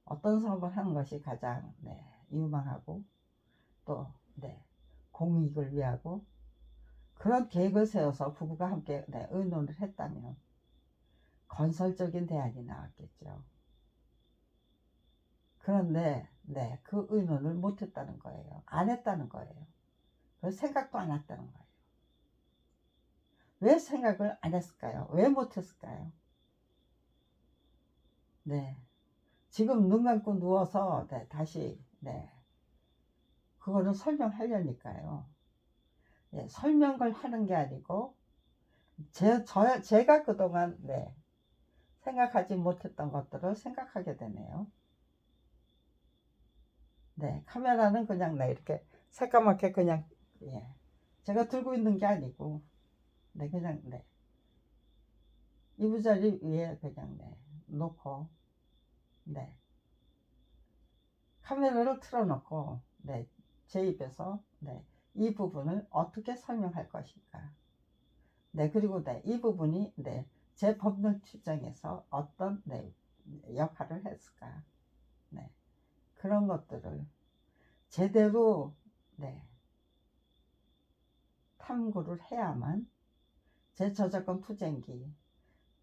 어떤 사업을 하는 것이 가장 네, 유망하고 또 네, 공익을 위하고 그런 계획을 세워서 부부가 함께 네, 의논을 했다면 건설적인 대안이 나왔겠죠. 그런데 네, 그 의논을 못했다는 거예요. 안 했다는 거예요. 생각도 안 했다는 거예요. 왜 생각을 안 했을까요? 왜 못했을까요? 네, 지금 눈 감고 누워서 네, 다시 네, 그거를 설명하려니까요. 네, 설명을 하는 게 아니고 제가 그동안 네, 생각하지 못했던 것들을 생각하게 되네요. 네, 카메라는 그냥 네, 이렇게 새까맣게 그냥 예, 제가 들고 있는 게 아니고 네, 그냥 네, 이부자리 위에 그냥 네, 놓고 네, 카메라를 틀어놓고 네, 제 입에서 네, 이 부분을 어떻게 설명할 것인가. 네, 그리고 네, 이 부분이 네, 제 법률 추정에서 어떤 네, 역할을 했을까. 네, 그런 것들을 제대로 네, 탐구를 해야만 제 저작권 투쟁기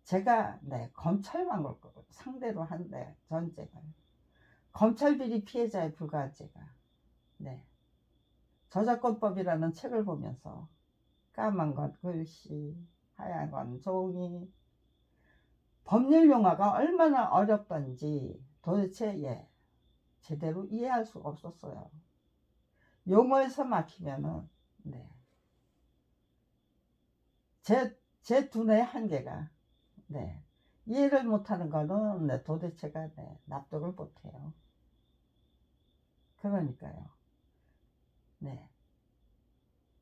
제가 네, 검찰망을 상대로 한 네, 전쟁을 검찰 비리 피해자에 불과한 제가 네, 저작권법이라는 책을 보면서 까만 건 글씨, 하얀 건 종이, 법률 용어가 얼마나 어렵던지 도대체 예, 제대로 이해할 수가 없었어요. 용어에서 막히면은 네, 제 두뇌의 한계가 네, 이해를 못하는 거는 네, 도대체가 네, 납득을 못해요. 그러니까요. 네.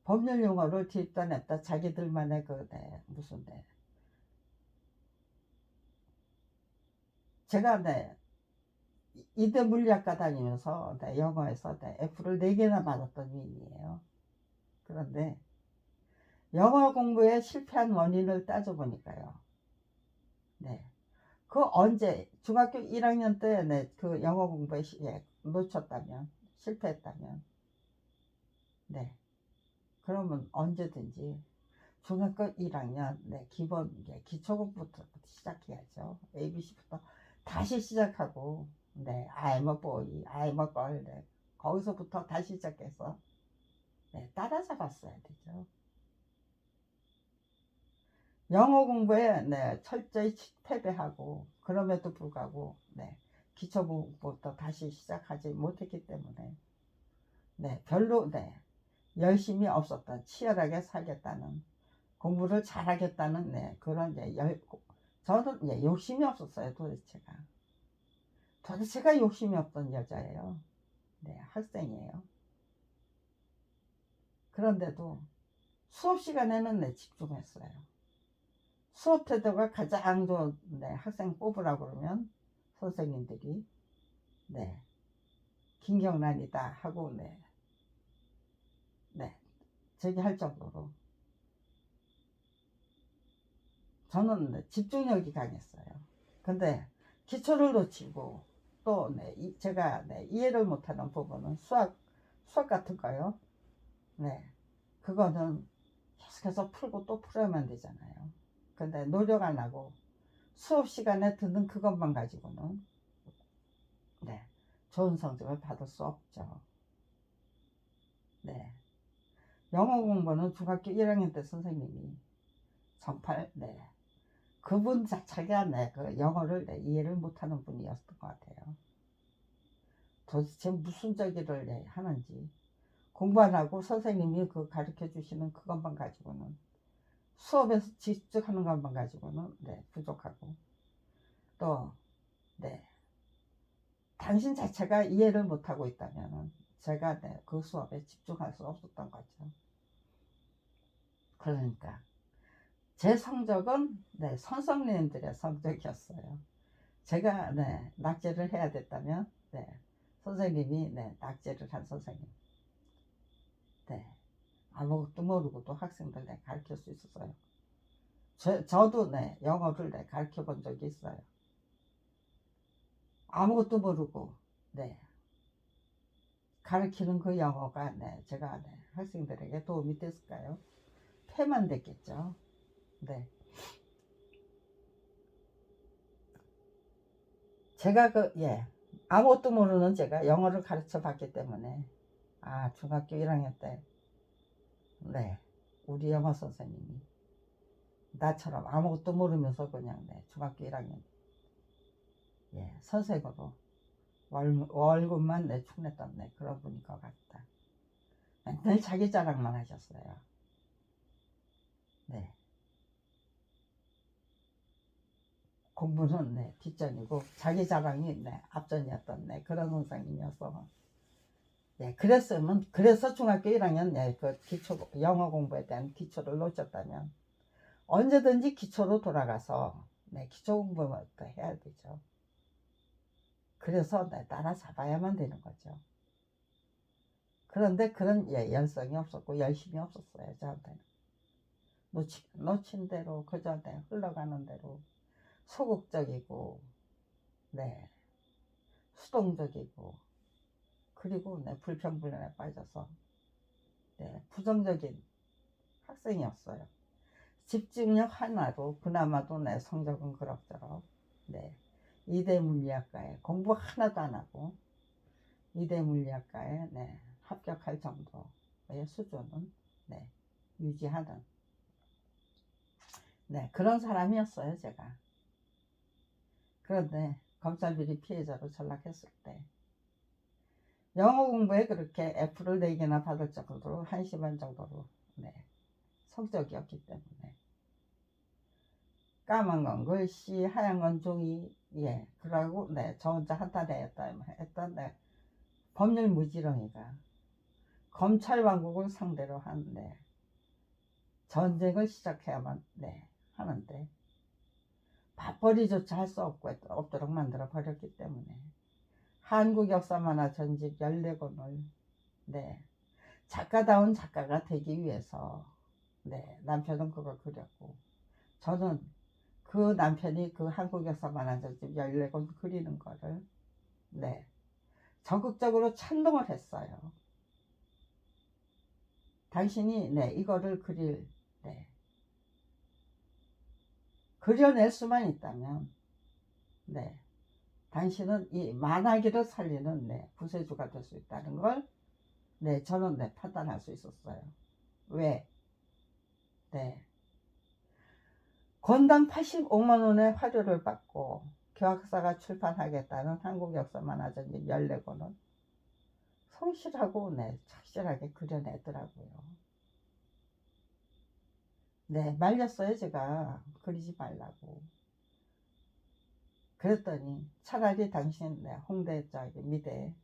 법률 용어를 뒤집다 냈다 자기들만의 그 네, 무슨 네. 제가 네, 이대 물리학과 다니면서 네, 영어에서 네, F를 4개나 받았던 위인이에요. 그런데 영어 공부에 실패한 원인을 따져보니까요. 네. 그 언제 중학교 1학년 때 네, 그 영어 공부에 예, 놓쳤다면 실패했다면 네. 그러면 언제든지 중학교 1학년 네, 기본 기초공부부터 시작해야죠. ABC부터 다시 시작하고 네, I'm a boy, I'm a girl 네, 거기서부터 다시 시작해서 네, 따라잡았어야 되죠. 영어 공부에 네, 철저히 패배하고 그럼에도 불구하고 네, 기초 공부부터 다시 시작하지 못했기 때문에 네, 별로 네, 열심히 없었던 치열하게 살겠다는 공부를 잘하겠다는 네, 그런 저는 욕심이 없었어요. 도대체가 욕심이 없던 여자예요. 네, 학생이에요. 그런데도 수업 시간에는 네, 집중했어요. 수업 태도가 가장 좋은 네, 학생 뽑으라고 그러면 선생님들이 네, 김경란이다 하고 네, 제기할 정도로 저는 네, 집중력이 강했어요. 근데 기초를 놓치고 또 네, 제가 네, 이해를 못하는 부분은 수학 같은 거요. 네, 그거는 계속해서 풀고 또 풀어야만 되잖아요. 근데 노력 안 하고 수업 시간에 듣는 그것만 가지고는 네, 좋은 성적을 받을 수 없죠. 네, 영어 공부는 중학교 1학년 때 선생님이 정말 네, 그분 자체가 네, 그 영어를 네, 이해를 못하는 분이었던 것 같아요. 도대체 무슨 저기를 네, 하는지 공부 안 하고 선생님이 그 가르쳐 주시는 그것만 가지고는 수업에서 집중하는 것만 가지고는 네, 부족하고 또 네, 당신 자체가 이해를 못하고 있다면 제가 네, 그 수업에 집중할 수 없었던 거죠. 그러니까 제 성적은 네, 선생님들의 성적이었어요. 제가 네, 낙제를 해야 됐다면 네, 선생님이 네, 낙제를 한 선생님. 네, 아무것도 모르고도 학생들 네, 가르칠 수 있었어요. 저도 네, 영어를 네, 가르쳐 본 적이 있어요. 아무것도 모르고 네, 가르치는 그 영어가 네, 제가 네, 학생들에게 도움이 됐을까요? 폐만 됐겠죠. 네. 제가 아무것도 모르는 제가 영어를 가르쳐 봤기 때문에 중학교 1학년 때 네, 우리 영어 선생님이 나처럼 아무것도 모르면서 그냥 네, 중학교 1학년 선생으로 월급만 내축냈던 그런 분인 것 같다. 맨날 자기 자랑만 하셨어요. 네. 공부는 뒷전이고 자기 자랑이 앞전이었던 그런 선생님이어서 그래서 중학교 1학년 그 기초 영어 공부에 대한 기초를 놓쳤다면 언제든지 기초로 돌아가서 기초 공부부터 해야 되죠. 그래서 따라잡아야만 되는 거죠. 그런데 그런 연성이 없었고 열심이 없었어요. 저한테는. 놓친 대로 그저 흘러가는 대로 소극적이고 네 수동적이고 그리고 불평불만에 빠져서 부정적인 학생이었어요. 집중력 하나로 그나마도 성적은 그럭저럭 이대 물리학과에 공부 하나도 안 하고 이대 물리학과에 합격할 정도의 수준은 유지하는 그런 사람이었어요, 제가. 그런데 검찰비리 피해자로 전락했을 때 영어 공부에 그렇게 F를 4개나 받을 정도로 한심한 정도로 성적이었기 때문에 까만 건 글씨, 하얀 건 종이, 그러고 저 혼자 한탄해 했던 법률 무지렁이가 검찰 왕국을 상대로 한 전쟁을 시작해야만 하는데 맞벌이조차 할 수 없도록 만들어 버렸기 때문에 한국 역사 만화 전집 14권을 작가다운 작가가 되기 위해서 남편은 그걸 그렸고 저는 그 남편이 그 한국 역사 만화 전집 14권 그리는 거를 적극적으로 찬동을 했어요. 당신이 이거를 그려낼 수만 있다면 당신은 이 만화계를 살리는 구세주가 될 수 있다는 걸 저는 판단할 수 있었어요. 왜? 권당 85만 원의 화료를 받고 교학사가 출판하겠다는 한국 역사 만화 전집 14권은 성실하고 착실하게 그려내더라고요. 말렸어요, 제가. 그리지 말라고. 그랬더니 차라리 당신 홍대 미대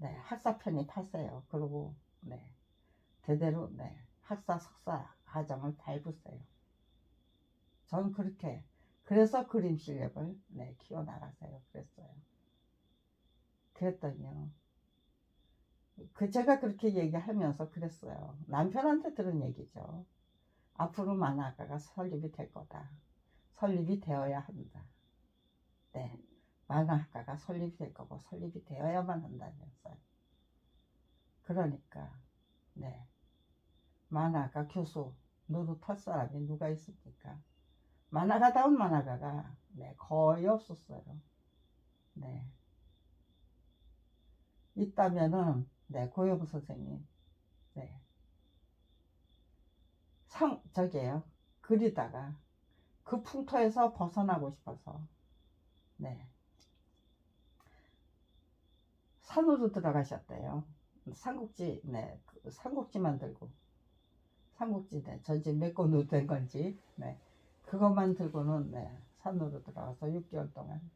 학사편이 파세요. 그리고 대대로 학사 석사 과정을 밟으세요. 전 그렇게 그래서 그림 실력을 키워나가세요. 그랬어요. 그랬더니요. 제가 그렇게 얘기하면서 그랬어요. 남편한테 들은 얘기죠. 앞으로 만화가가 설립이 될 거다. 설립이 되어야 한다. 만화학과가 설립이 될 거고 설립이 되어야만 한다면서요. 그러니까 만화가 교수 노릇할 사람이 누가 있습니까? 만화가다운 만화가가 거의 없었어요. 있다면은 고영 선생님 저게요 그리다가 그 풍토에서 벗어나고 싶어서 산으로 들어가셨대요. 삼국지 그 삼국지만 들고 삼국지 전집 몇 권으로 된 건지 그것만 들고는 산으로 들어가서 6개월 동안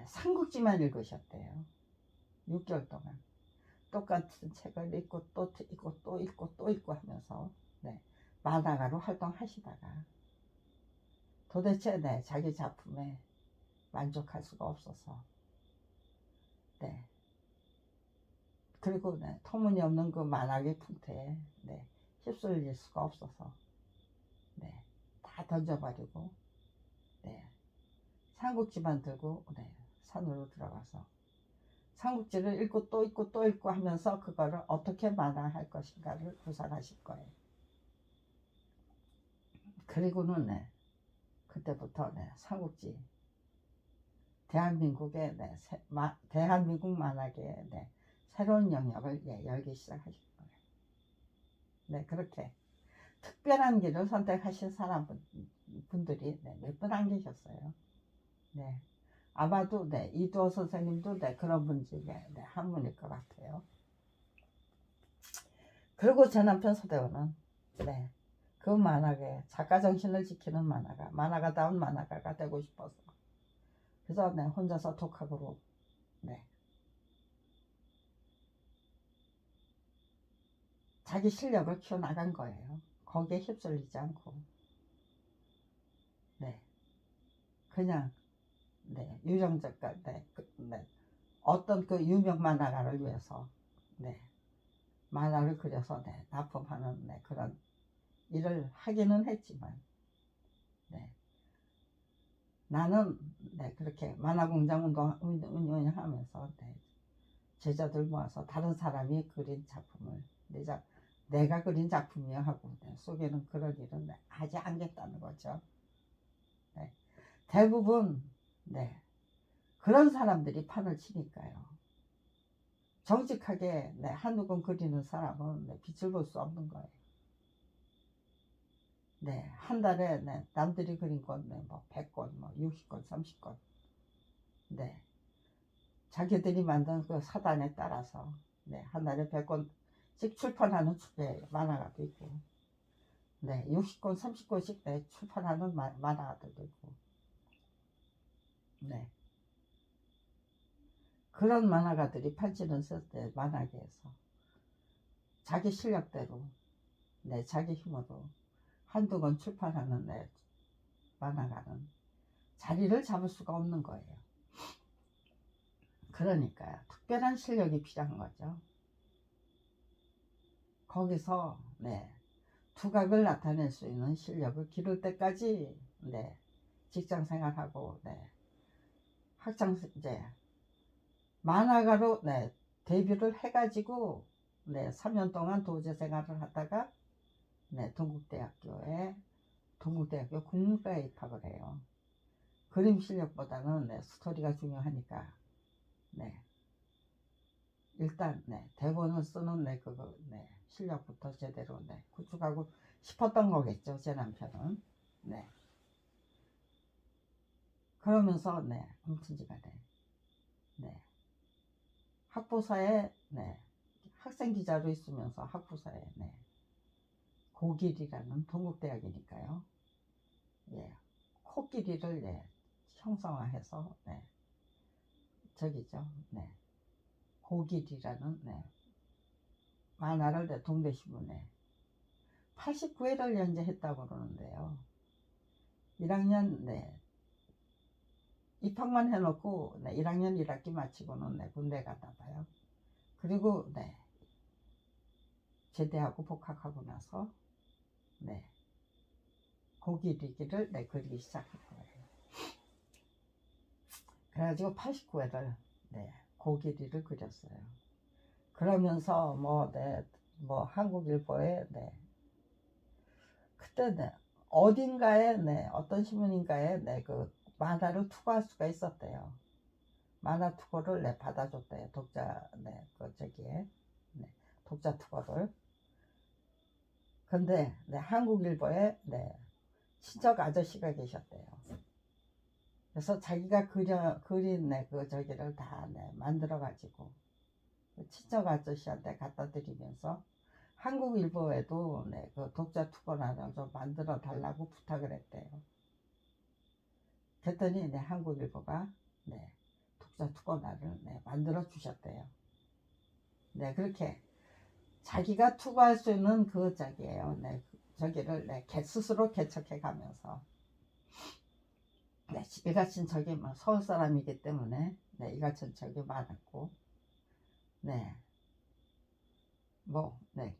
삼국지만 읽으셨대요. 6개월 동안 똑같은 책을 읽고 또 읽고 또 읽고 또 읽고 하면서 만화가로 활동하시다가 도대체 자기 작품에 만족할 수가 없어서 그리고 터무니없는 그 만화계 풍토에 휩쓸릴 수가 없어서 다 던져버리고 삼국지만 들고 산으로 들어가서 삼국지를 읽고 또 읽고 또 읽고 하면서 그거를 어떻게 만화할 것인가를 구상하실 거예요. 그리고는 그때부터 삼국지 대한민국의 대한민국 만화계의 새로운 영역을 열기 시작하실 거예요. 그렇게 특별한 길을 선택하신 분들이 몇 분 안 계셨어요. 아마도 이두호 선생님도 그런 분 중에 한 분일 것 같아요. 그리고 제 남편 서대원은 그 만화계 작가 정신을 지키는 만화가다운 만화가가 되고 싶어서 그래서 혼자서 독학으로 자기 실력을 키워나간 거예요. 거기에 휩쓸리지 않고 그냥 유령 작가 어떤 그 유명 만화가를 위해서 네, 만화를 그려서 네, 납품하는 네, 그런 일을 하기는 했지만 네, 나는 네, 그렇게 만화공장 운영하면서 네, 제자들 모아서 다른 사람이 그린 작품을 내가 그린 작품이야 하고 네, 속에는 그런 일은 네, 하지 않겠다는 거죠. 네, 대부분 네, 그런 사람들이 판을 치니까요. 정직하게 네, 한두 권 그리는 사람은 네, 빛을 볼 수 없는 거예요. 네, 한 달에 네, 남들이 그린 건 네, 뭐 100권, 뭐 60권, 30권. 네, 자기들이 만든 그 사단에 따라서 네, 한 달에 100권씩 출판하는 만화가도 있고, 네, 60권, 30권씩 네, 출판하는 만화가들도 있고, 네, 그런 만화가들이 판치는 때 만화계에서 자기 실력대로, 네, 자기 힘으로 한두 권 출판하는 네, 만화가는 자리를 잡을 수가 없는 거예요. 그러니까요. 특별한 실력이 필요한 거죠. 거기서 네, 두각을 나타낼 수 있는 실력을 기를 때까지 네, 직장 생활하고 네, 학창 이제 만화가로 네, 데뷔를 해가지고 네, 3년 동안 도제 생활을 하다가 네, 동국대학교 국문과에 입학을 해요. 그림 실력보다는 네, 스토리가 중요하니까 네, 일단 네, 대본을 쓰는 네, 그거 네, 실력부터 제대로 네, 구축하고 싶었던 거겠죠, 제 남편은. 네. 그러면서 네, 아무튼지가 네, 네, 학부사에 네, 학생 기자로 있으면서 학부사에 네, 고길이라는 동국대학이니까요. 예, 코끼리를 네, 형상화해서 네, 저기죠. 네, 고길이라는 네, 만화를 네, 동대신문에 89회를 연재했다고 그러는데요. 1학년 네, 입학만 해놓고 네, 1학년 1학기 마치고는 네, 군대 갔다 봐요. 그리고 네, 제대하고 복학하고 나서 네, 고기리기를 네, 그리기 시작한 거예요. 그래가지고 89회를 네, 고기리를 그렸어요. 그러면서 네, 한국일보에 네, 그때 네, 어딘가에 네, 어떤 신문인가에 네, 그 만화를 투고할 수가 있었대요. 만화 투고를 네, 받아줬대요. 독자 네, 저기에 네, 독자 투고를. 근데 네, 한국일보에 네, 친척 아저씨가 계셨대요. 그래서 자기가 그린 네, 그 저기를 다 네, 만들어가지고 그 친척 아저씨한테 갖다 드리면서 한국일보에도 네, 그 독자 투고란을 좀 만들어 달라고 부탁을 했대요. 그랬더니 네, 한국일보가 네, 독자 투고란을 네, 만들어 주셨대요. 네, 그렇게 자기가 투고할 수 있는 그 저기예요. 네, 저기를 네, 스스로 개척해 가면서 네, 일가친척이 서울 사람이기 때문에 네, 일가친척이 많았고 네, 네,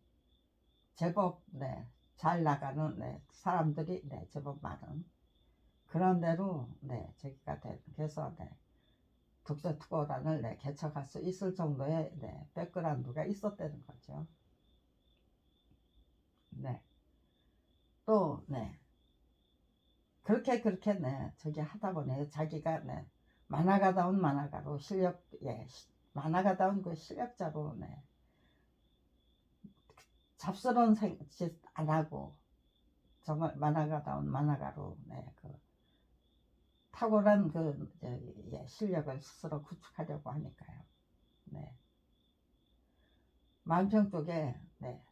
제법 네, 잘 나가는 네, 사람들이 네, 제법 많은 그런 대로 네, 저기가 돼서 네, 독자 투고란을 네, 개척할 수 있을 정도의 네, 백그라운드가 있었다는 거죠. 네, 또 네, 그렇게 네, 저기 하다 보니 자기가 네, 만화가다운 만화가로 만화가다운 그 실력자로 네, 잡스러운 짓 안 하고 정말 만화가다운 만화가로 네, 그 탁월한 그 실력을 스스로 구축하려고 하니까요. 네. 만평 쪽에 네.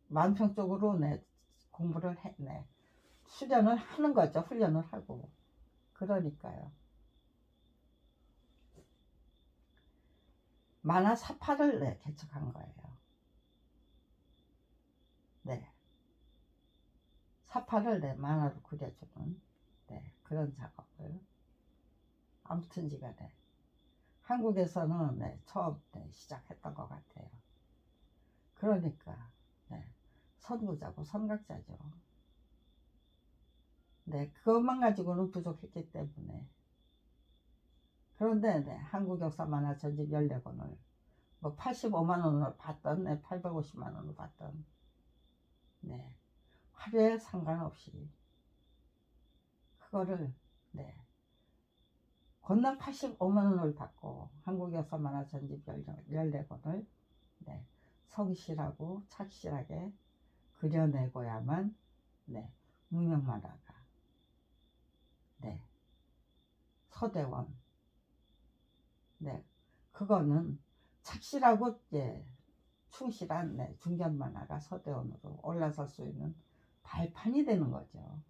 만평 쪽으로 네, 공부를 네. 수련을 하는 거죠. 훈련을 하고. 그러니까요. 만화 사파를 네, 개척한 거예요. 네. 사파를 네, 만화로 그려주는 네, 그런 작업을 아무튼지가 네. 한국에서는 네, 처음 시작했던 것 같아요. 그러니까 네, 선구자고 선각자죠. 네, 그것만 가지고는 부족했기 때문에. 그런데 네, 한국 역사 만화 전집 14권을 뭐 85만 원으로 받던, 네, 850만 원으로 받던, 네, 화려에 상관없이 그거를 네, 건당 85만 원을 받고 한국 역사 만화 전집 14권을 네, 성실하고 착실하게 그려내고야만 네, 무명 만화가 네, 서대원 네, 그거는 착실하고 예, 충실한 네, 중견 만화가 서대원으로 올라설 수 있는 발판이 되는 거죠.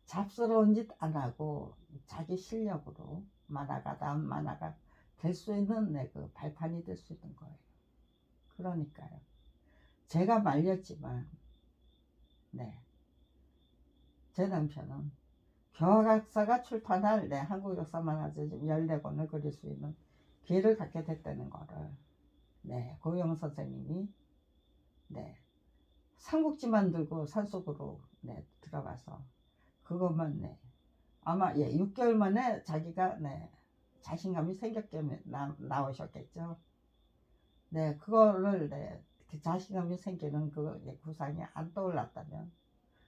잡스러운 짓 안 하고 자기 실력으로 만화가 다음 만화가 될 수 있는 네, 그 발판이 될 수 있는 거예요. 그러니까요. 제가 말렸지만 네, 제 남편은 교화각사가 출판할 네, 한국 역사 만화집 14권을 그릴 수 있는 기회를 갖게 됐다는 거를 네, 고영 선생님이 네, 삼국지 만들고 산속으로 네, 들어가서 그것만 네, 아마 예, 6개월 만에 자기가 네, 자신감이 생겼기 나오셨겠죠. 네, 그거를 네, 그 자신감이 생기는 그 예, 구상이 안 떠올랐다면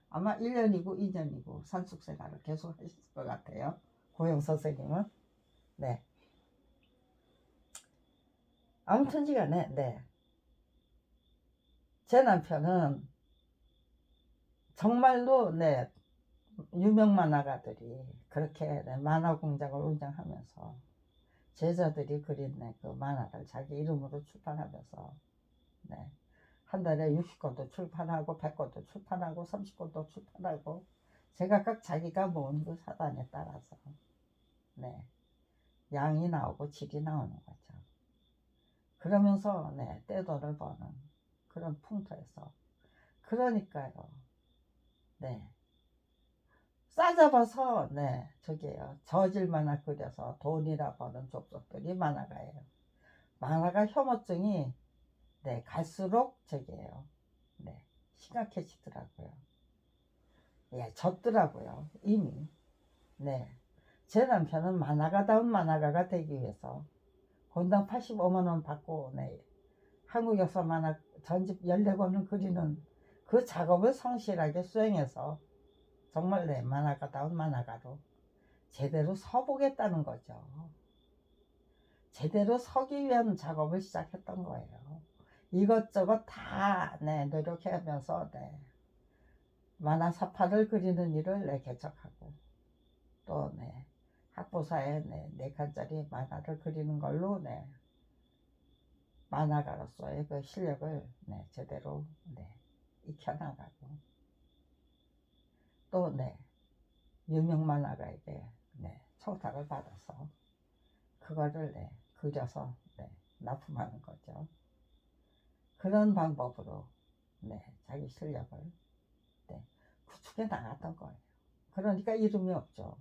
아마 1년이고 2년이고 산속생활을 계속 하실 것 같아요. 고영 선생님은. 네. 아무튼지간에 네. 제 남편은 정말로 네, 유명 만화가들이 그렇게 네, 만화 공장을 운영하면서 제자들이 그린 네, 그 만화를 자기 이름으로 출판하면서 네, 한 달에 60권도 출판하고 100권도 출판하고 30권도 출판하고 제각각 자기가 모은 그 사단에 따라서 네, 양이 나오고 질이 나오는 거죠. 그러면서 네, 떼돈을 버는 그런 풍토에서 그러니까요. 네. 싸잡아서 네 저기에요. 저질만한 그려서 돈이나 버는 족속들이 만화가예요. 만화가 혐오증이 네 갈수록 저기에요. 네 심각해지더라고요. 예, 졌더라고요 이미. 네, 제 남편은 만화가다운 만화가가 되기 위해서 권당 85만 원 받고 네 한국 역사 만화 전집 14권을 그리는 그 작업을 성실하게 수행해서 정말 네 만화가다운 만화가로 제대로 서보겠다는 거죠. 제대로 서기 위한 작업을 시작했던 거예요. 이것저것 다 네, 노력하면서 네, 만화 사파를 그리는 일을 네, 개척하고 또 네, 학보사에 네, 4칸짜리 만화를 그리는 걸로 네, 만화가로서의 그 실력을 네, 제대로 네, 익혀나가고 또 네, 유명 만화가에게 네, 청탁을 받아서 그거를 네, 그려서 네, 납품하는 거죠. 그런 방법으로 네, 자기 실력을 네, 구축해 나갔던 거예요. 그러니까 이름이 없죠.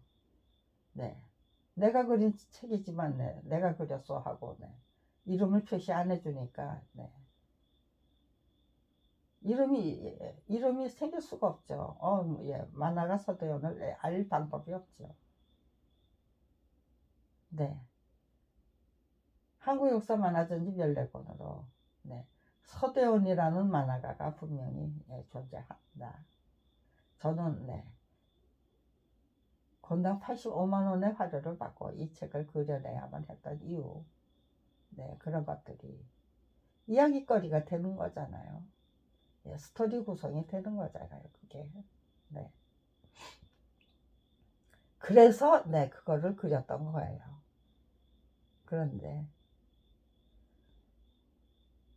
네, 내가 그린 책이지만 네, 내가 그렸어 하고 네, 이름을 표시 안 해주니까 네, 이름이 생길 수가 없죠. 예, 만화가 서대원을 네, 알 방법이 없죠. 네, 한국 역사 만화전집 14권으로 네, 서대원이라는 만화가가 분명히 네, 존재합니다. 저는 네, 건당 85만 원의 화료를 받고 이 책을 그려내야만 했던 이유 네, 그런 것들이 이야기거리가 되는 거잖아요. 예, 스토리 구성이 되는 거잖아요. 그게 네. 그래서 네, 그거를 그렸던 거예요. 그런데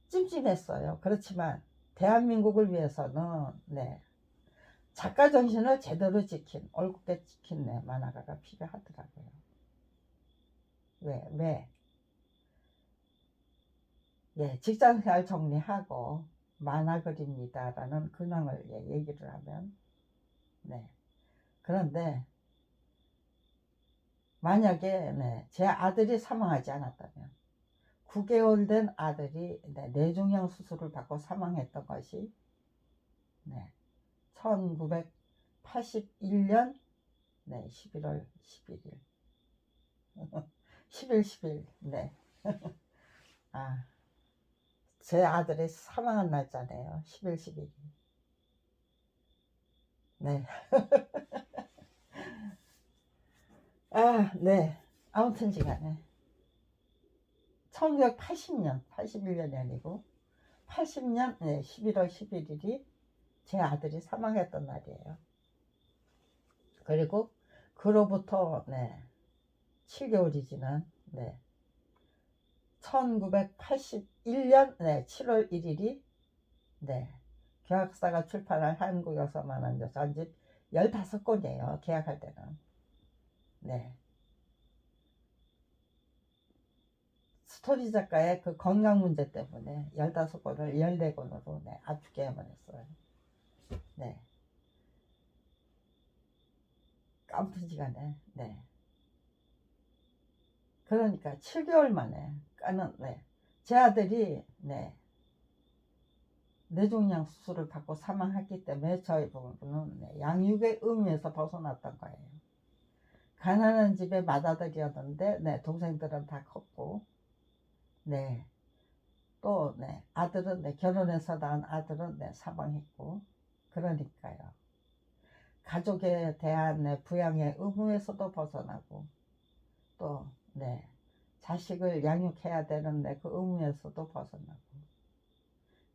찜찜했어요. 그렇지만 대한민국을 위해서는 네, 작가 정신을 제대로 지킨 올곧게 지킨 네, 만화가가 필요하더라고요. 왜? 예, 직장생활 정리하고 만화 그립니다라는 근황을 예, 얘기를 하면 네. 그런데 만약에 네, 제 아들이 사망하지 않았다면 9개월 된 아들이 네, 뇌종양 수술을 받고 사망했던 것이 네, 1981년 네, 11월 11일 11, 10일 네. 아, 제 아들이 사망한 날짜네요. 11, 11일 네. 아, 네. 아무튼 지간에 1980년, 81년이 아니고 80년 네, 11월 11일이 제 아들이 사망했던 날이에요. 그리고 그로부터 네, 7개월이 지난 네, 1981년 네, 7월 1일이 네, 개학사가 출판한 한국에서 만난 전집 15권이에요. 계약할 때는. 네. 스토리 작가의 그 건강 문제 때문에 15권을 14권으로 네, 압축해야만 했어요. 네. 깜찍이가네. 네. 그러니까 7개월 만에 까는 네. 제 아들이 네. 뇌종양 수술을 받고 사망했기 때문에 저희 부부는 네, 양육의 의무에서 벗어났던 거예요. 가난한 집의 맏아들이었는데 네, 동생들은 다 컸고 네. 또 네, 아들은 네, 결혼해서 낳은 아들은 네, 사망했고 그러니까요. 가족에 대한 네, 부양의 의무에서도 벗어나고 또 네, 자식을 양육해야 되는 네, 그 의무에서도 벗어나고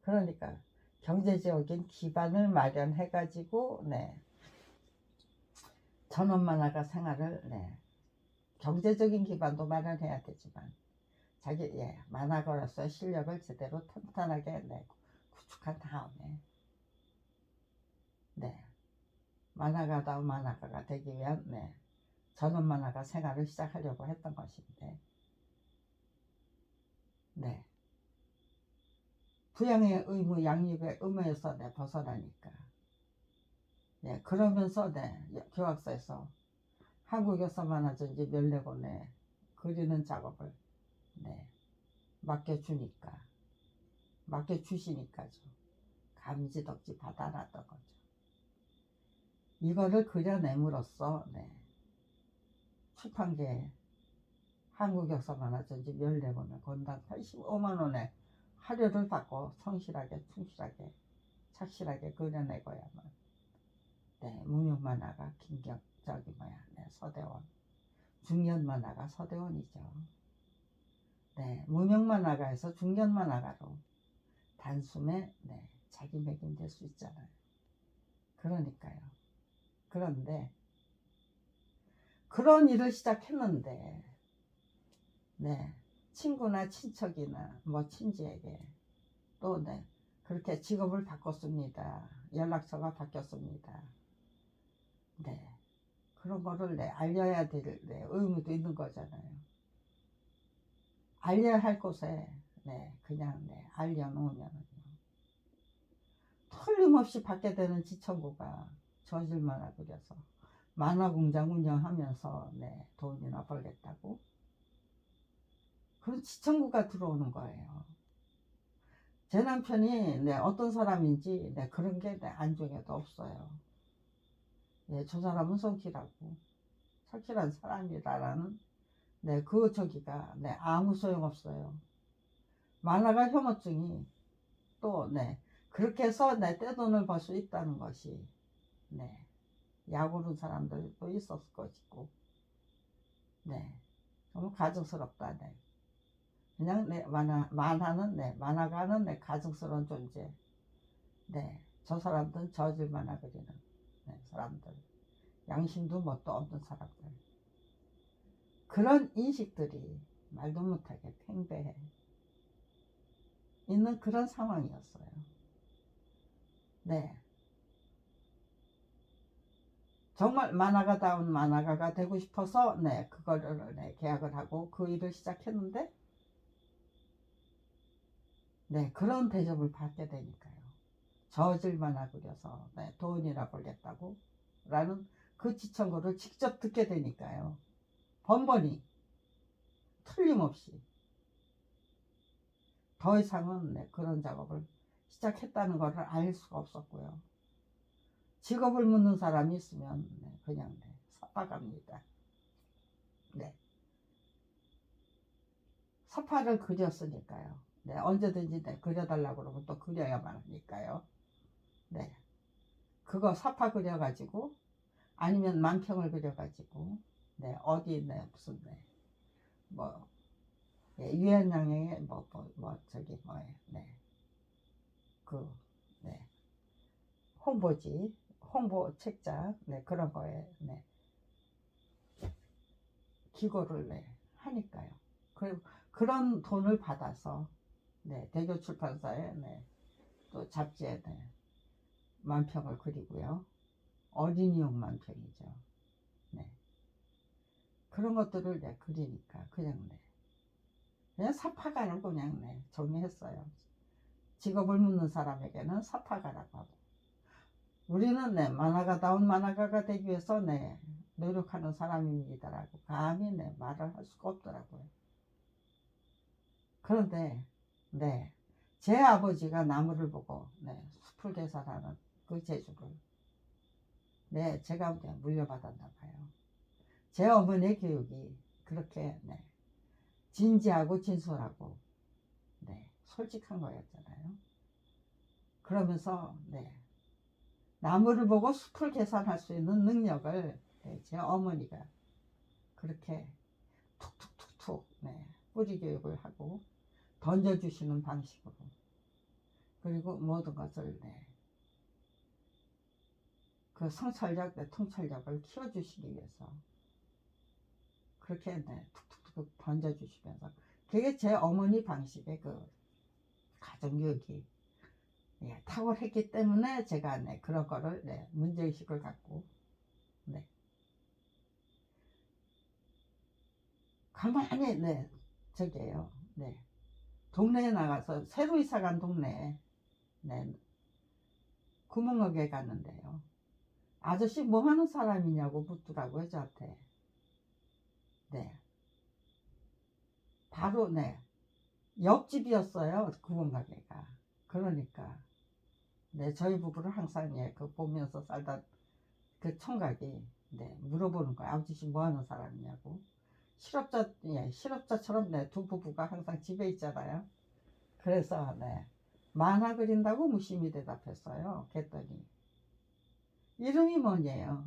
그러니까 경제적인 기반을 마련해 가지고 네, 전원만화가 생활을 네, 경제적인 기반도 마련해야 되지만 자기 만화가로서 실력을 제대로 탄탄하게 네, 구축한 다음에 네, 만화가다운 만화가가 되기 위한 네, 전원 만화가 생활을 시작하려고 했던 것인데 네, 부양의 의무, 양육의 의무에서 네, 벗어나니까 네, 그러면서 네, 교학사에서 한국에서 만화전지 14권에 그리는 작업을 네, 맡겨주시니까죠. 감지덕지 받아놨던 거죠. 이거를 그려냄으로써 네, 출판계에 한국역사 만화전집 14권을 권당 85만원에 할애를 받고 성실하게 충실하게 착실하게 그려내고야만 네, 무명 만화가 서대원 중년 만화가 서대원이죠. 네, 무명 만화가에서 중년 만화가로 단숨에 네, 자기매김될 수 있잖아요. 그러니까요. 그런데 그런 일을 시작했는데 네, 친구나 친척이나 뭐 친지에게 또 네, 그렇게 직업을 바꿨습니다. 연락처가 바뀌었습니다. 네, 그런 거를 네, 알려야 될 네, 의무도 있는 거잖아요. 알려야 할 곳에 네, 그냥 네, 알려놓으면 틀림없이 받게 되는 지청구가 저질 만화 그려서 만화 공장 운영하면서 네, 돈이나 벌겠다고 그런 지청구가 들어오는 거예요. 제 남편이 네, 어떤 사람인지 네, 그런 게 네, 안중에도 없어요. 네, 저 사람은 성실한 사람이라는 네, 그 저기가 네, 아무 소용없어요. 만화가 혐오증이 또 네, 그렇게 해서 네, 떼돈을 벌 수 있다는 것이 네, 약오른 사람들도 있었을 것이고 네, 너무 가증스럽다. 네. 그냥 네, 만화는 네, 만화가는 네, 가증스러운 존재. 네, 저 사람들은 저질 만화 그리는 네, 사람들. 양심도 뭣도 없는 사람들. 그런 인식들이 말도 못하게 팽배해 있는 그런 상황이었어요. 네. 정말 만화가다운 만화가가 되고 싶어서 네, 그거를 네, 계약을 하고 그 일을 시작했는데 네, 그런 대접을 받게 되니까요. 저질 만화 그려서 네, 돈이나 벌겠다고 라는 그 지청구를 직접 듣게 되니까요. 번번이 틀림없이 더 이상은 네, 그런 작업을 시작했다는 것을 알 수가 없었고요. 직업을 묻는 사람이 있으면 네, 그냥 네, 삽박합니다. 네. 삽화를 그렸으니까요. 네, 언제든지 네, 그려달라고 그러면 또 그려야만 하니까요. 네. 그거 삽화 그려가지고 아니면 만평을 그려가지고 네, 어디 네, 무슨 네, 뭐 예, 유엔양의 저기 뭐예 네. 그 네. 홍보지 홍보 책자 네, 그런 거에 네. 기고를 네, 하니까요. 그리고 그런 돈을 받아서 네, 대교 출판사에 네, 또 잡지에 네, 만평을 그리고요. 어린이용 만평이죠. 네. 그런 것들을 네, 그리니까 그냥 사파가라고 그냥 네, 정리했어요. 직업을 묻는 사람에게는 사파가라고 하고 우리는 네, 만화가다운 만화가가 되기 위해서 네, 노력하는 사람입니다라고 감히 네, 말을 할 수가 없더라고요. 그런데 네, 제 아버지가 나무를 보고 네, 숲을 개살하는 그 재주를 네, 제가 물려받았나 봐요. 제 어머니의 교육이 그렇게 네, 진지하고 진솔하고 네, 솔직한 거였잖아요. 그러면서 네, 나무를 보고 숲을 계산할 수 있는 능력을 네, 제 어머니가 그렇게 툭툭툭툭 네, 뿌리 교육을 하고 던져주시는 방식으로 그리고 모든 것을 네, 그 성찰력, 네, 통찰력을 키워주시기 위해서 그렇게 네, 툭툭툭 던져주시면서 그게 제 어머니 방식의 그 가정교육이 예, 탁월했기 때문에 제가 네, 그런 거를 네, 문제의식을 갖고 네, 가만히 네, 저기에요. 네, 동네에 나가서 새로 이사간 동네에 네, 구멍가게 갔는데요. 아저씨 뭐 하는 사람이냐고 묻더라고요, 저한테. 네, 바로 네, 옆집이었어요, 구멍가게가. 그러니까 네, 저희 부부를 항상 예, 그 보면서 살던 그 총각이 네, 물어보는 거예요. 아저씨 뭐 하는 사람이냐고. 실업자처럼 네, 두 부부가 항상 집에 있잖아요. 그래서 네, 만화 그린다고 무심히 대답했어요. 그랬더니 이름이 뭐냐요?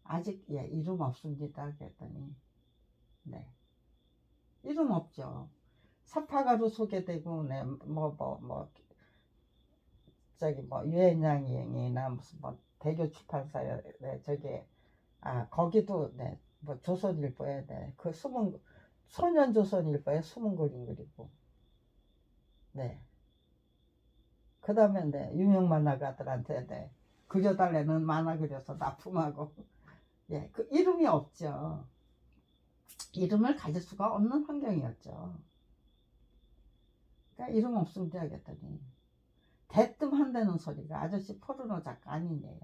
아직 예, 이름 없습니다. 그랬더니 네, 이름 없죠. 사파가로 소개되고 네, 저기 뭐 유엔양이나 무슨 뭐 대교 출판사에 네, 저기 거기도 네, 뭐 조선일보에 네, 그 숨은 소년조선일보에 숨은 그림 그리고 네. 그 다음에 네, 유명 만화가들한테 네, 그려달라는 만화 그려서 납품하고 예, 그 이름이 없죠. 이름을 가질 수가 없는 환경이었죠. 그러니까 이름 없으면 돼야겠더니 대뜸 한다는 소리가 아저씨 포르노 작가 아니네요.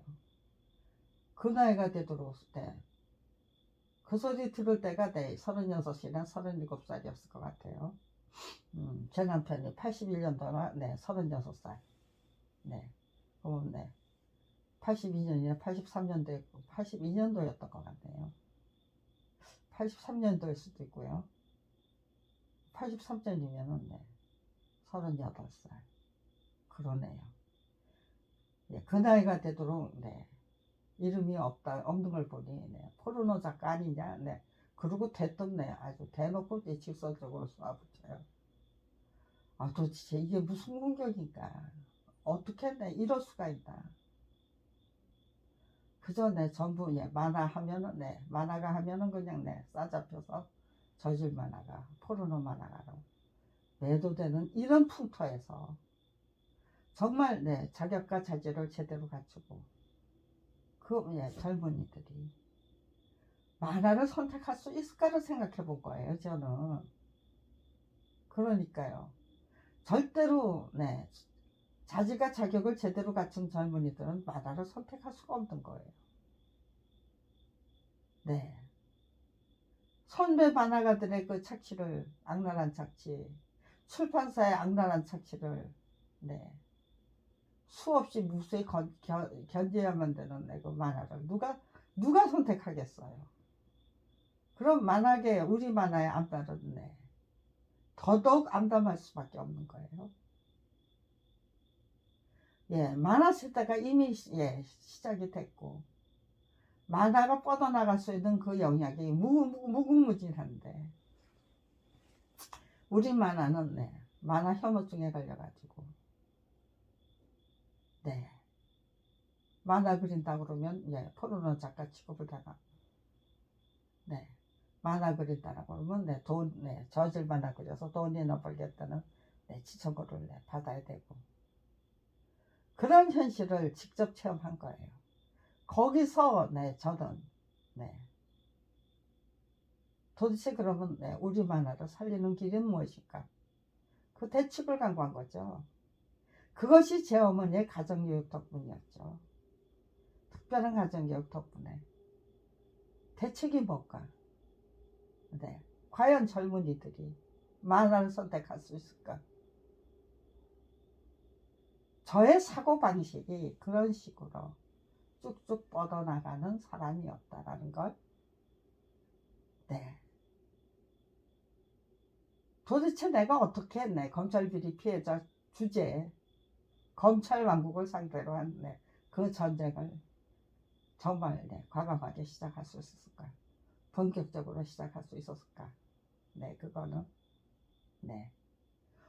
그 나이가 되도록 네, 그 소리 들을 때가 네, 36이나 37살이었을 것 같아요. 제 남편이 81년도나 네, 36살. 네. 그럼 네. 82년이나 83년도에 82년도였던 것 같네요. 83년도일 수도 있고요. 83년이면은 네. 38살. 그러네요. 예, 그 나이가 되도록 네. 이름이 없는 걸 보니 네. 포르노 작가 아니냐. 네. 그리고 대뜸 네. 아주 대놓고 직설적으로 쏘아붙여요. 도대체 이게 무슨 공격인가. 어떻게 네. 이럴 수가 있나. 그저 네. 전부 예. 만화 하면은 네. 만화가 하면은 그냥 네. 싸잡혀서 저질 만화가 포르노 만화가로 매도되는 이런 풍토에서 정말 네, 자격과 자질을 제대로 갖추고 그 예, 젊은이들이 만화를 선택할 수 있을까를 생각해 본 거예요, 저는. 그러니까요. 절대로 네, 자질과 자격을 제대로 갖춘 젊은이들은 만화를 선택할 수가 없는 거예요. 네. 선배 만화가들의 그 착취를, 악랄한 착취, 출판사의 악랄한 착취를 네, 수없이 무수히 견뎌야만 되는 네, 그 만화를 누가 선택하겠어요? 그럼 만화계, 우리 만화의 암달은 네, 더더욱 암담할 수밖에 없는 거예요. 예, 만화 세대가 이미 예, 시작이 됐고 만화가 뻗어나갈 수 있는 그 영역이 무궁무진한데 우리 만화는 네, 만화 혐오증에 걸려가지고 네, 만화 그린다 그러면 예, 포르노 작가 취급을 당하고 네, 만화 그린다라고 그러면 네, 네, 저질 만화 그려서 돈이나 벌겠다는 네, 지청구를 네, 받아야 되고 그런 현실을 직접 체험한 거예요. 거기서 네, 저는 네, 도대체 그러면 네, 우리 만화를 살리는 길은 무엇일까? 그 대책을 강구한 거죠. 그것이 제 어머니의 가정교육 덕분이었죠. 특별한 가정교육 덕분에. 대책이 뭘까? 네. 과연 젊은이들이 만화를 선택할 수 있을까? 저의 사고방식이 그런 식으로 쭉쭉 뻗어나가는 사람이었다라는 걸, 네. 도대체 내가 어떻게 내 검찰 비리 피해자 주제에 검찰 왕국을 상대로 한 그 전쟁을 정말 과감하게 시작할 수 있었을까? 본격적으로 시작할 수 있었을까? 네, 그거는 네,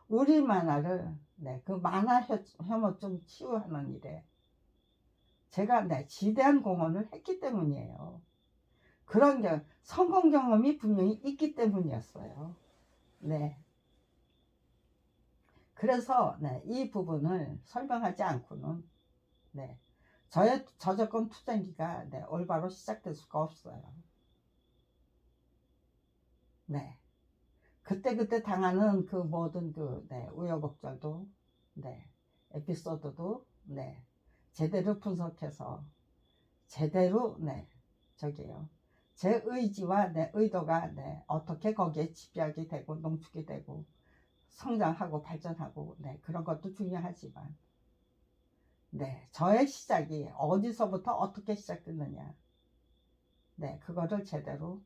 우리 만화를 그 만화 혐오증 치유하는 일에 제가 지대한 공헌을 했기 때문이에요. 그런 성공 경험이 분명히 있기 때문이었어요. 네. 그래서 이 부분을 설명하지 않고는 저의 저작권 투쟁기가 올바로 시작될 수가 없어요. 네. 그때 당하는 그 모든 우여곡절도 에피소드도 제대로 분석해서 제대로 저기요. 제 의지와 의도가 어떻게 거기에 집약이 되고 농축이 되고 성장하고 발전하고 그런 것도 중요하지만 저의 시작이 어디서부터 어떻게 시작됐느냐 그거를 제대로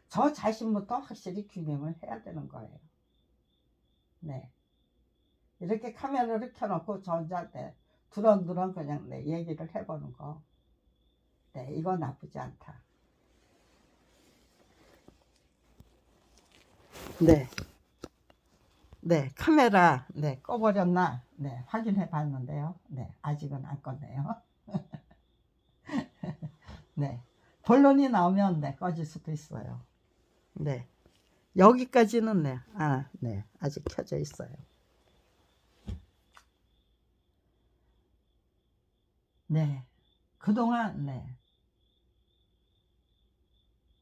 저 자신부터 확실히 규명을 해야 되는 거예요. 이렇게 카메라를 켜놓고 저 혼자 두런두런 그냥 얘기를 해보는 거 이거 나쁘지 않다. 카메라 꺼버렸나 확인해 봤는데요. 아직은 안 껐네요. 본론이 나오면 꺼질 수도 있어요. 여기까지는 아직 켜져 있어요. 그동안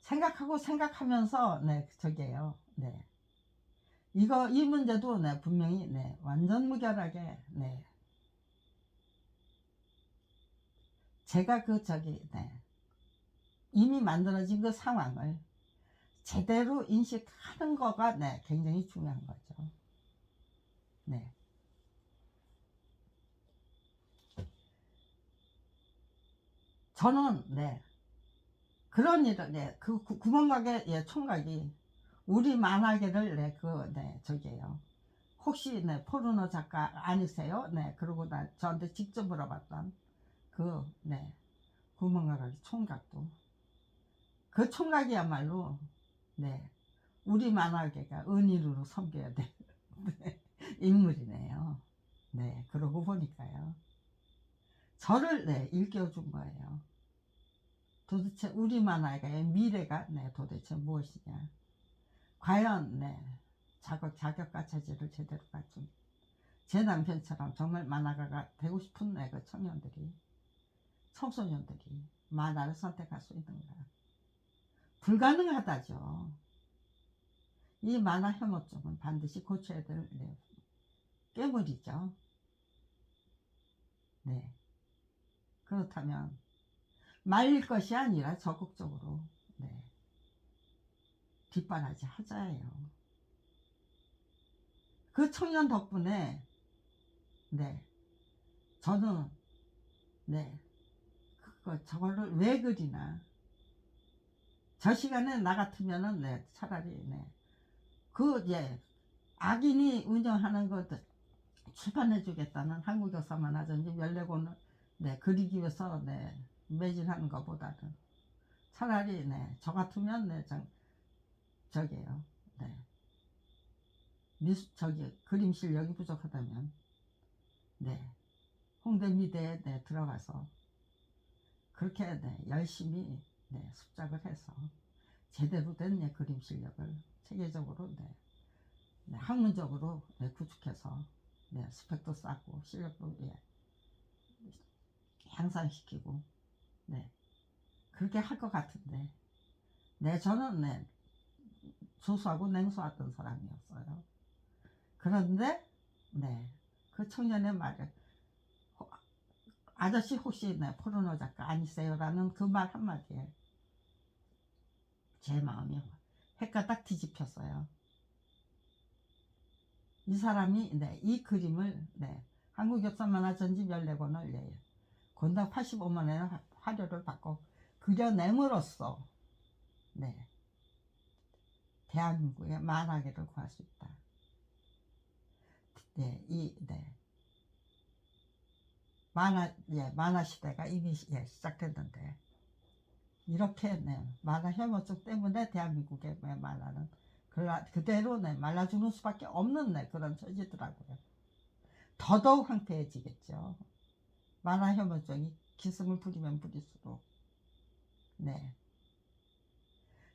생각하면서 저게요. 이 문제도 분명히 완전 무결하게 제가 이미 만들어진 그 상황을 제대로 인식하는 거가 굉장히 중요한 거죠. 저는 그런 일을 그 구멍가게 총각이 우리 만화계를 저기에요. 혹시 포르노 작가 아니세요? 그러고 저한테 직접 물어봤던 그 구멍가게 총각도 그 총각이야말로 우리 만화계가 은인으로 섬겨야 될 인물이네요. 그러고 보니까요. 저를 일깨워준 거예요. 도대체 우리 만화계의 미래가 도대체 무엇이냐. 과연 자격과 체질을 제대로 갖춘 제 남편처럼 정말 만화가가 되고 싶은 그 청년들이 청소년들이 만화를 선택할 수 있는가. 불가능하다죠. 이 만화 혐오증은 반드시 고쳐야 될 깨물이죠. 그렇다면 말릴 것이 아니라 적극적으로 뒷바라지 하자예요. 그 청년 덕분에 네 저는 네 저거를 왜 그리나, 저 시간에 나 같으면은 네 차라리 악인이 운영하는 거 출판해 주겠다는 한국 역사 만화전집 14권을 그리기 위해서 매진하는 것보다는 차라리 저 같으면 저기요 그림 실력이 부족하다면 홍대 미대에 들어가서 그렇게 열심히 습작을 해서 제대로 된 그림 실력을 체계적으로 학문적으로 구축해서 스펙도 쌓고 실력도 향상시키고 그렇게 할 것 같은데 저는 조수하고 냉소하던 사람이었어요. 그런데 그 청년의 말을 아저씨 혹시 포르노 작가 아니세요? 라는 그 말 한마디에 제 마음이 헷가닥 뒤집혔어요. 이 사람이 이 그림을 한국 역사 만화 전집 14권을 권당 85만원의 화료를 받고 그려냄으로써 대한민국의 만화계를 구할 수 있다. 만화 시대가 이미 시작됐는데 이렇게 만화 혐오증 때문에 대한민국의 만화는 그대로 말라주는 수밖에 없는 그런 처지더라고요. 더더욱 황폐해지겠죠. 만화 혐오증이 기승을 부리면 부릴수록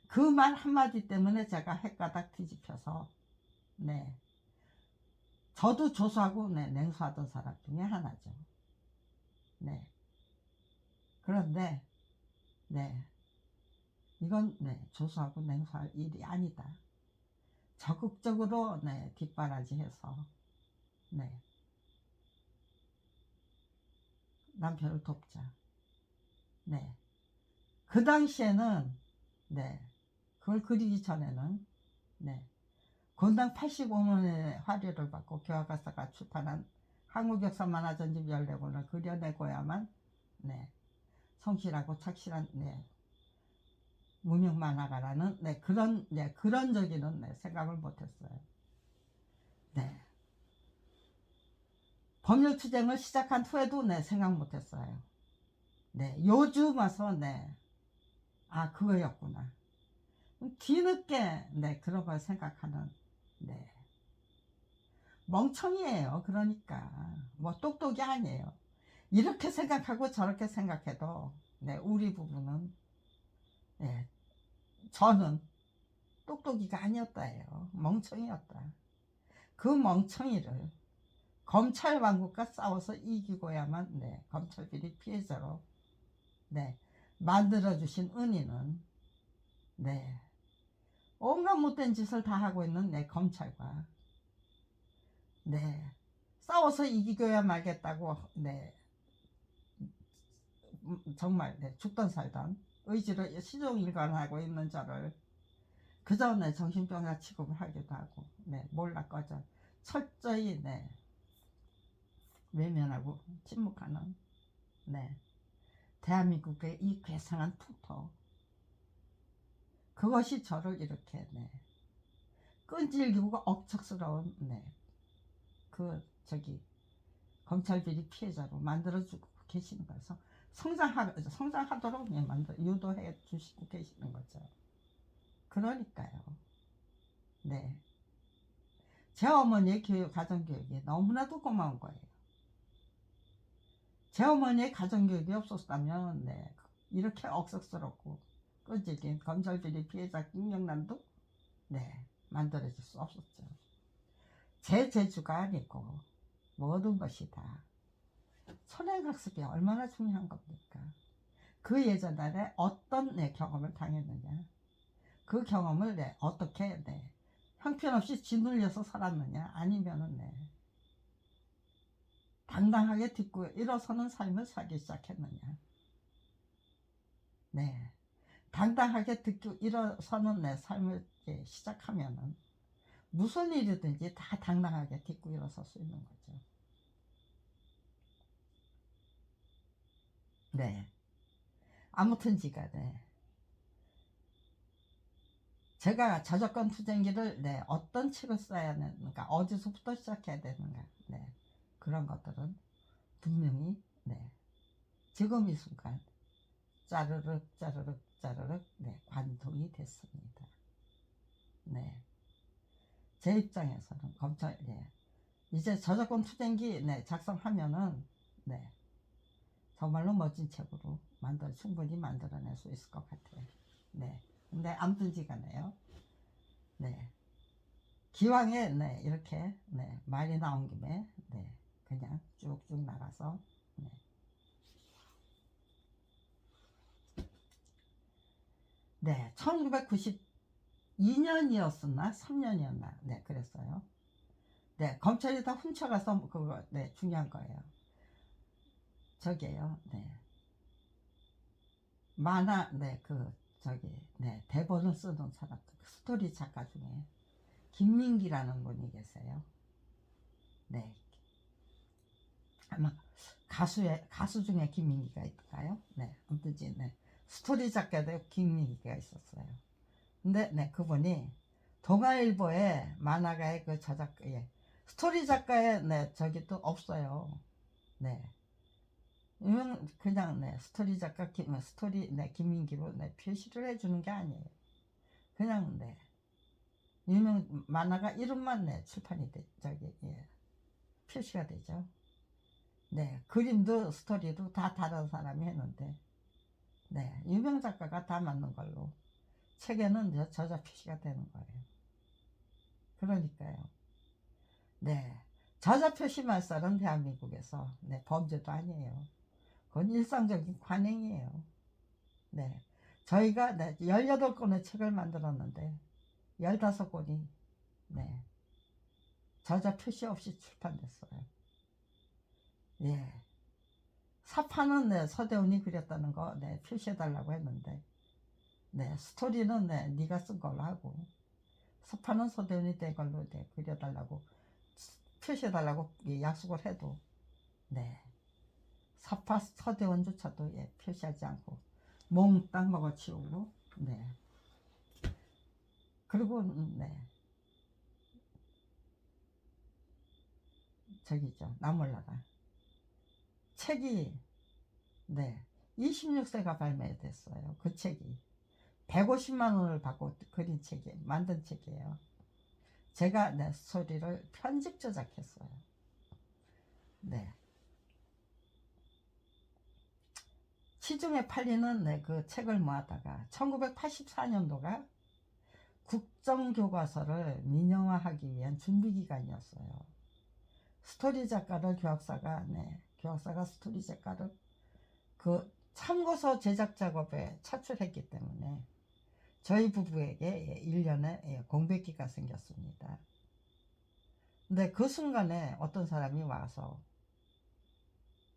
그 말 한마디 때문에 제가 헷가닥 뒤집혀서 저도 조수하고 냉소하던 사람 중에 하나죠. 그런데 이건 조수하고 냉소할 일이 아니다. 적극적으로 뒷바라지해서 남편을 돕자. 그 당시에는 그걸 그리기 전에는 권당 85만원의 화료를 받고 교화가사가 출판한 한국역사 만화전집 14권을 그려내고야만 성실하고 착실한 무명 만화가라는 그런 저기는 생각을 못했어요. 법률 투쟁을 시작한 후에도 생각 못했어요. 요즘 와서 아 그거였구나. 뒤늦게 그런 걸 생각하는 멍청이에요. 그러니까 뭐 똑똑이 아니에요. 이렇게 생각하고 저렇게 생각해도 우리 부부는 저는 똑똑이가 아니었다예요. 멍청이였다. 그 멍청이를 검찰 왕국과 싸워서 이기고야만 검찰 비리 피해자로 만들어주신 은희는 온갖 못된 짓을 다 하고 있는 검찰과 싸워서 이기고야 말겠다고 정말 죽던 살던 의지로 시종일관하고 있는 저를 그저 정신병자 취급을 하기도 하고 몰라 꺼져 철저히 외면하고 침묵하는 대한민국의 이 괴상한 풍토, 그것이 저를 이렇게 끈질기고 억척스러운 검찰 비리 피해자로 만들어주고 계시는 거라서 성장하도록 유도해 주시고 계시는 거죠. 그러니까요. 제 어머니의 가정교육이 너무나도 고마운 거예요. 제 어머니의 가정교육이 없었다면 이렇게 억척스럽고 끈질긴 검찰 비리 피해자 김영란도 만들어질 수 없었죠. 제 재주가 아니고 모든 것이 다 선행학습이 얼마나 중요한 겁니까? 그 예전에 어떤 경험을 당했느냐, 그 경험을 어떻게 형편없이 짓눌려서 살았느냐, 아니면은 당당하게 딛고 일어서는 삶을 살기 시작했느냐. 당당하게 딛고 일어서는 삶을 이렇게 시작하면은 무슨 일이든지 다 당당하게 딛고 일어설 수 있는 거죠. 네. 아무튼지가 네. 제가 저작권 투쟁기를 네, 어떤 책을 써야 하는가, 어디서부터 시작해야 되는가, 네, 그런 것들은 분명히 네, 지금 이 순간 짜르륵 짜르륵 짜르륵 네, 관통이 됐습니다. 네, 제 입장에서는 검찰 예, 이제 저작권 투쟁기 네, 작성하면은 네, 정말로 멋진 책으로 충분히 만들어낼 수 있을 것 같아요. 네, 근데 아무튼지간에요. 네. 기왕에 네, 이렇게 네, 말이 나온 김에 네, 그냥 쭉쭉 나가서 네. 네, 1992년이었었나 3년이었나 네, 그랬어요. 네, 검찰이 다 훔쳐가서 그거 네, 중요한 거예요. 저기에요. 네. 만화 네, 네, 대본을 쓰던 사람, 스토리 작가 중에 김민기라는 분이 계세요. 네. 아마 가수 중에 김민기가 있을까요? 네, 아무튼 네, 스토리 작가도 김민기가 있었어요. 근데 네, 그분이 동아일보의 만화가의 그 저작, 예, 스토리 작가의 네, 저기 또 없어요. 네, 그냥 네, 스토리 작가 스토리 네, 김민기로 네, 표시를 해주는 게 아니에요. 그냥 네, 유명 만화가 이름만 네, 출판이 돼, 저기 예, 표시가 되죠. 네, 그림도 스토리도 다 다른 사람이 했는데, 네, 유명 작가가 다 맞는 걸로 책에는 저자 표시가 되는 거예요. 그러니까요. 네, 저자 표시 말살은 대한민국에서 네, 범죄도 아니에요. 그건 일상적인 관행이에요. 네, 저희가 네, 18권의 책을 만들었는데 15권이 네, 저자 표시 없이 출판됐어요. 예. 사파는 네, 서대훈이 그렸다는 거 네, 표시해달라고 했는데 네, 스토리는 네, 네가 쓴 걸로 하고 서파는 서대훈이 된 걸로 네, 그려달라고 표시해달라고 약속을 해도 네, 사파 서대원조차도 예, 표시하지 않고 몽땅 먹어치우고 네, 그리고 네, 저기죠, 나몰라라 책이 네, 26세가 발매됐어요. 그 책이 150만 원을 받고 그린 책이 만든 책이에요. 제가 네, 스토리를 편집 제작했어요. 네. 시중에 팔리는 네, 그 책을 모았다가 1984년도가 국정교과서를 민영화하기 위한 준비기간이었어요. 스토리 작가를 교학사가 스토리 작가를 그 참고서 제작 작업에 차출했기 때문에 저희 부부에게 1년의 공백기가 생겼습니다. 근데 그 순간에 어떤 사람이 와서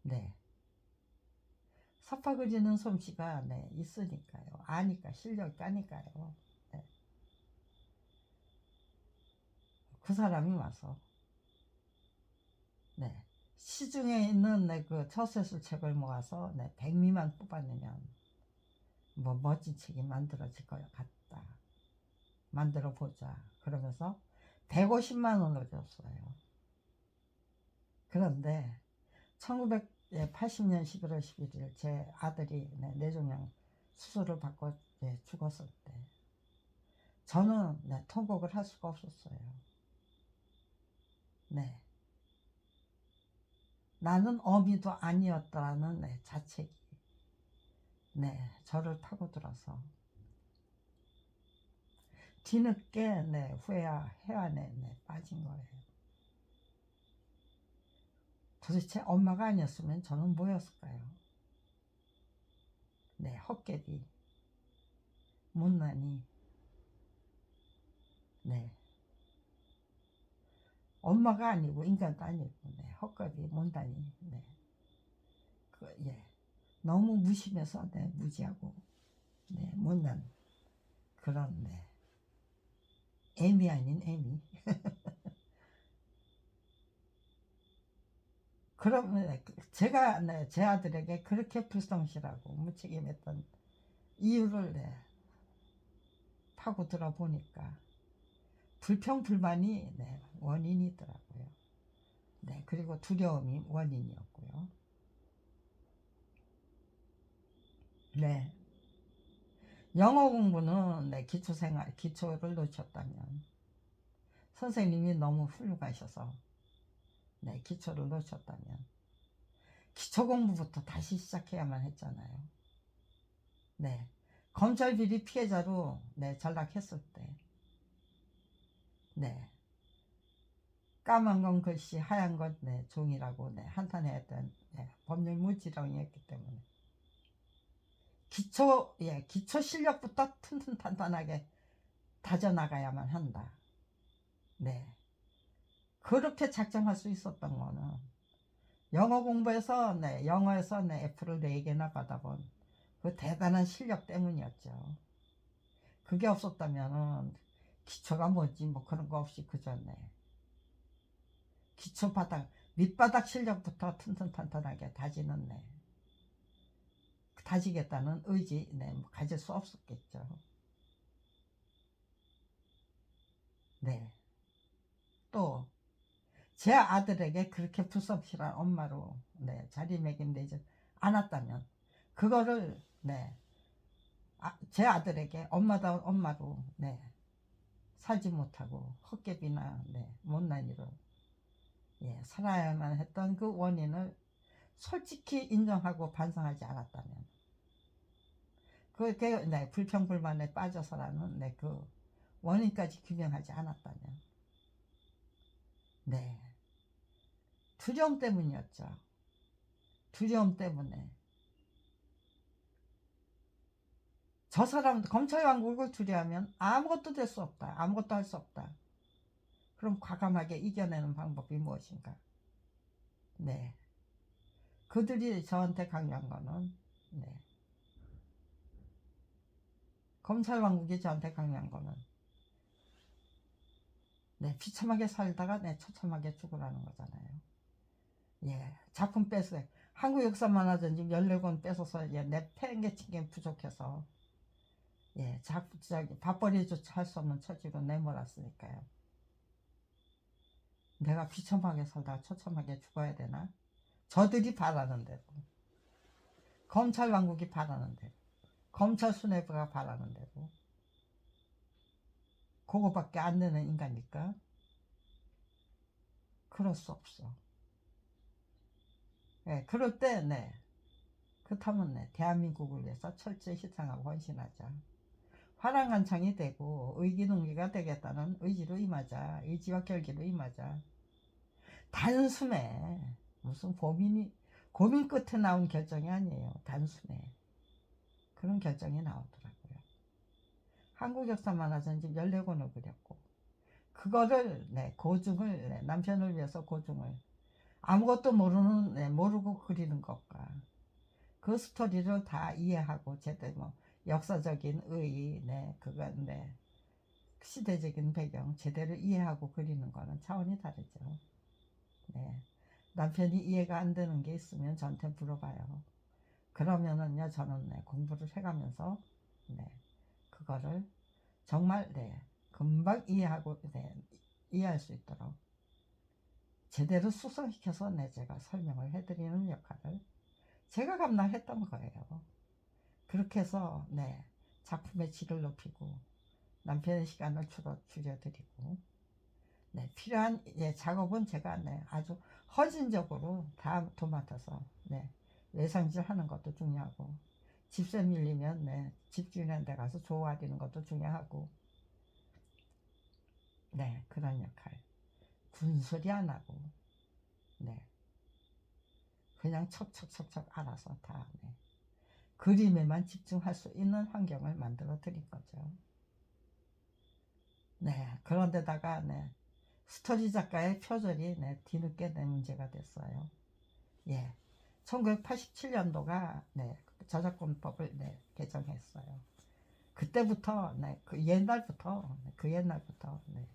네, 사파 그리는 솜씨가 네, 있으니까요. 아니까 실력이 아니까요. 네. 그 사람이 와서 네, 시중에 있는 네, 그 처세술 책을 모아서 네, 100미만 뽑아내면 뭐 멋진 책이 만들어질 것 같다. 만들어 보자. 그러면서 150만 원을 줬어요. 그런데 1980년 11월 11일 제 아들이 네, 뇌종양 수술을 받고 네, 죽었을 때 저는 네, 통곡을 할 수가 없었어요. 네. 나는 어미도 아니었다는 네, 자책이 네, 저를 파고들어서 뒤늦게 네, 해안에 네, 빠진 거예요. 도대체 엄마가 아니었으면 저는 뭐였을까요? 네, 헛개비, 못난이, 네, 엄마가 아니고 인간도 아니고 네, 헛개비, 못난이, 네, 예, 너무 무심해서 네, 무지하고 네, 못난 그런 네, 애미 아닌 애미. 그러면 제가 제 아들에게 그렇게 불성실하고 무책임했던 이유를 파고 들어보니까 불평불만이 원인이더라고요. 그리고 두려움이 원인이었고요. 영어 공부는 기초를 놓쳤다면 선생님이 너무 훌륭하셔서 기초를 놓쳤다면 기초 공부부터 다시 시작해야만 했잖아요. 검찰 비리 피해자로 전락했을 때 까만 건 글씨 하얀 건 종이라고 한탄했던 법률 무지렁이었기 때문에 기초 실력부터 튼튼탄탄하게 다져나가야만 한다. 그렇게 작정할 수 있었던 거는 영어 공부에서 영어에서 F를 4개나 받아본 그 대단한 실력 때문이었죠. 그게 없었다면 기초가 뭔지 뭐 그런 거 없이 그저 기초 바닥 밑바닥 실력부터 튼튼탄탄하게 다지겠다는 의지 가질 수 없었겠죠. 또 제 아들에게 그렇게 불성실한 엄마로 자리매김되지 않았다면 그거를 제 아들에게 엄마다운 엄마로 살지 못하고 헛개비나 못난이로 살아야만 했던 그 원인을 솔직히 인정하고 반성하지 않았다면 그게 불평불만에 빠져서라는 그 원인까지 규명하지 않았다면 두려움 때문이었죠. 두려움 때문에 저 사람 검찰 왕국을 두려워하면 아무것도 될 수 없다. 아무것도 할 수 없다. 그럼 과감하게 이겨내는 방법이 무엇인가? 그들이 저한테 강요한 거는 검찰 왕국이 저한테 강요한 거는 비참하게 살다가 처참하게 죽으라는 거잖아요. 작품 뺏어 한국 역사만화전집 14권 뺏어서 내 팽개친 게 부족해서 밥벌이조차 할 수 없는 처지로 내몰았으니까요. 내가 비참하게 살다가 처참하게 죽어야 되나? 저들이 바라는 대로, 검찰 왕국이 바라는 대로, 검찰 수뇌부가 바라는 대로 그거밖에 안 되는 인간일까? 그럴 수 없어. 그럴 때 그렇다면 대한민국을 위해서 철저히 희생하고 헌신하자. 화랑한창이 되고 의기농기가 되겠다는 의지로 임하자. 의지와 결기로 임하자. 단숨에 무슨 고민 끝에 나온 결정이 아니에요. 단숨에 그런 결정이 나오더라고요. 한국 역사만화전집 14권을 그렸고 그거를 고증을 남편을 위해서 고증을 아무것도 모르고 그리는 것과 그 스토리를 다 이해하고 제대로 역사적인 의의 그건 시대적인 배경 제대로 이해하고 그리는 거는 차원이 다르죠. 남편이 이해가 안 되는 게 있으면 저한테 물어봐요. 그러면은요 저는 공부를 해가면서 그거를 정말 금방 이해할 수 있도록 제대로 숙성시켜서 제가 설명을 해드리는 역할을 제가 감당했던 거예요. 그렇게 해서 작품의 질을 높이고 남편의 시간을 줄여드리고 필요한 작업은 제가 아주 헌신적으로 다 도맡아서 외상질 하는 것도 중요하고 집세 밀리면 집주인한 데 가서 조화드리는 것도 중요하고 그런 역할 군소리 안 하고 그냥 척척척척 알아서 다 그림에만 집중할 수 있는 환경을 만들어 드린 거죠. 그런데다가 스토리 작가의 표절이 뒤늦게 문제가 됐어요. 1987년도가 저작권법을 개정했어요. 그때부터, 네, 그 옛날부터, 그 옛날부터, 네,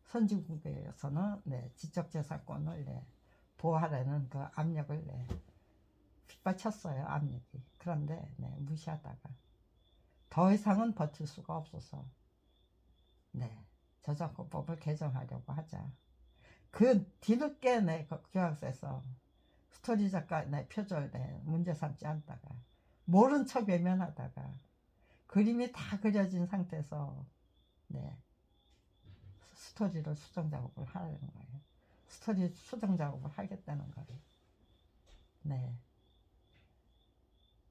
선진국에서는, 네, 지적재산권을, 네, 보호하라는 그 압력을, 네, 빗받쳤어요, 압력이. 그런데, 네, 무시하다가 더 이상은 버틸 수가 없어서, 네, 저작권법을 개정하려고 하자. 그 뒤늦게, 네, 교학서에서 스토리 작가, 네, 표절, 네, 문제 삼지 않다가 모른 척 외면하다가 그림이 다 그려진 상태에서, 네, 스토리를 수정 작업을 하는 거예요. 스토리 수정 작업을 하겠다는 거예요. 네,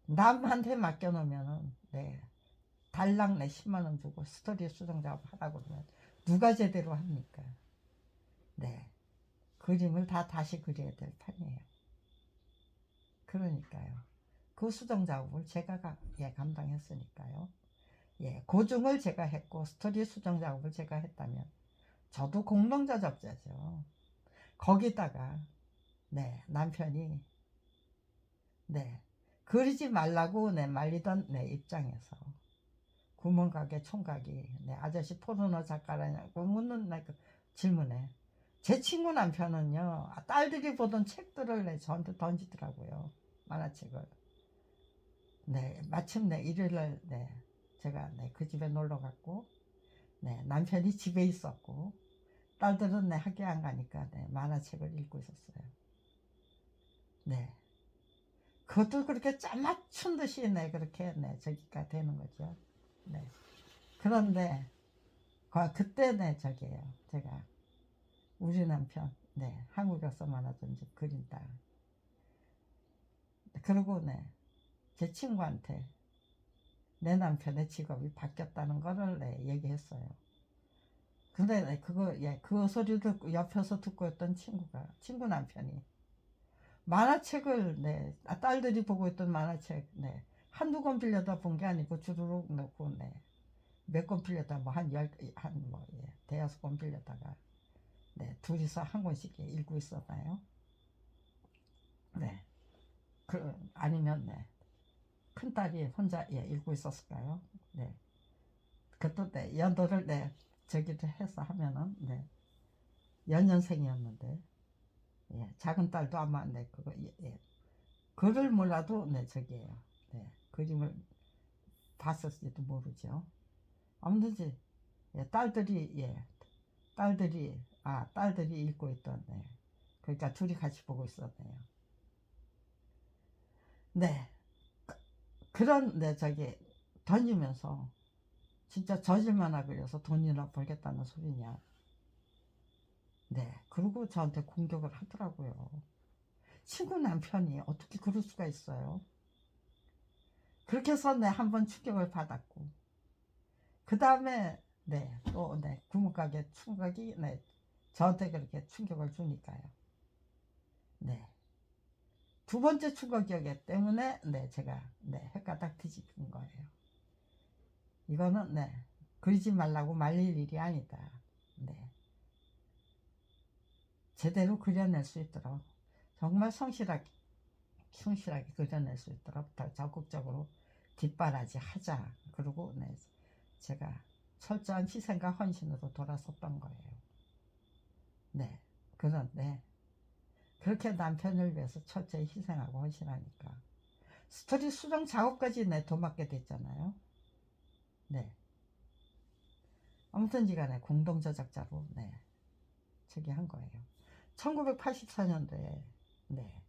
남한테 맡겨놓으면은, 네, 달랑 내 10만 원 주고 스토리 수정 작업 하라고 그러면 누가 제대로 합니까? 네, 그림을 다 다시 그려야 될 판이에요. 그러니까요. 그 수정 작업을 제가 예, 감당했으니까요. 예, 고증을 제가 했고 스토리 수정 작업을 제가 했다면 저도 공동저작자죠. 거기다가, 네, 남편이, 네, 그리지 말라고, 네, 말리던 내 입장에서 구멍가게 총각이, 네, 아저씨 포르노 작가라냐고 묻는 그 질문에 제 친구 남편은요, 딸들이 보던 책들을, 네, 저한테 던지더라고요. 만화책을. 네, 마침, 네, 일요일날, 네, 제가, 네, 그 집에 놀러 갔고, 네, 남편이 집에 있었고, 딸들은, 네, 학교 안 가니까, 네, 만화책을 읽고 있었어요. 네. 그것도 그렇게 짜맞춘 듯이, 네, 그렇게, 네, 저기가 되는 거죠. 네. 그런데, 그때, 네, 저기에요. 제가, 우리 남편, 네, 한국에서 만화전집 그린다. 그리고, 네, 제 친구한테 내 남편의 직업이 바뀌었다는 거를, 네, 얘기했어요. 근데, 네, 그거, 예, 그 소리 듣고, 옆에서 듣고 있던 친구 남편이, 만화책을, 네, 딸들이 보고 있던 만화책, 네, 한두 권 빌려다 본 게 아니고 주르륵 넣고, 네, 몇 권 빌려다 뭐 예, 대여섯 권 빌려다가, 네, 둘이서 한 권씩 읽고 있었나요? 네, 아니면, 네, 큰 딸이 혼자, 예, 읽고 있었을까요? 네, 그것도, 네, 연도를, 네, 저기를 해서 하면은, 네, 연년생이었는데, 예, 작은 딸도 아마, 네, 그거, 예, 예. 글을 몰라도, 네, 저기에요. 네, 그림을 봤었을지도 모르죠. 아무든지, 예, 딸들이 읽고 있던, 네. 그러니까 둘이 같이 보고 있었네요. 네, 그런, 네, 저기, 던지면서, 진짜 저질만 하고 그래서 돈이나 벌겠다는 소리냐. 네, 그리고 저한테 공격을 하더라고요. 친구 남편이 어떻게 그럴 수가 있어요? 그렇게 해서, 네, 한번 충격을 받았고, 그 다음에, 네, 또, 네, 구멍가게 충격이, 네, 저한테 그렇게 충격을 주니까요. 네. 두 번째 충격이었기 때문에, 네, 제가, 네, 헷가닥 뒤집은 거예요. 이거는, 네, 그리지 말라고 말릴 일이 아니다. 네. 제대로 그려낼 수 있도록, 정말 충실하게 그려낼 수 있도록 더 적극적으로 뒷바라지 하자. 그리고, 네, 제가 철저한 희생과 헌신으로 돌아섰던 거예요. 네. 그런데, 그렇게 남편을 위해서 철저히 희생하고 헌신하니까 스토리 수정 작업까지, 네, 도맡게 됐잖아요. 네. 아무튼 간에 공동저작자로, 네, 저기 한 거예요. 1984년도에, 네,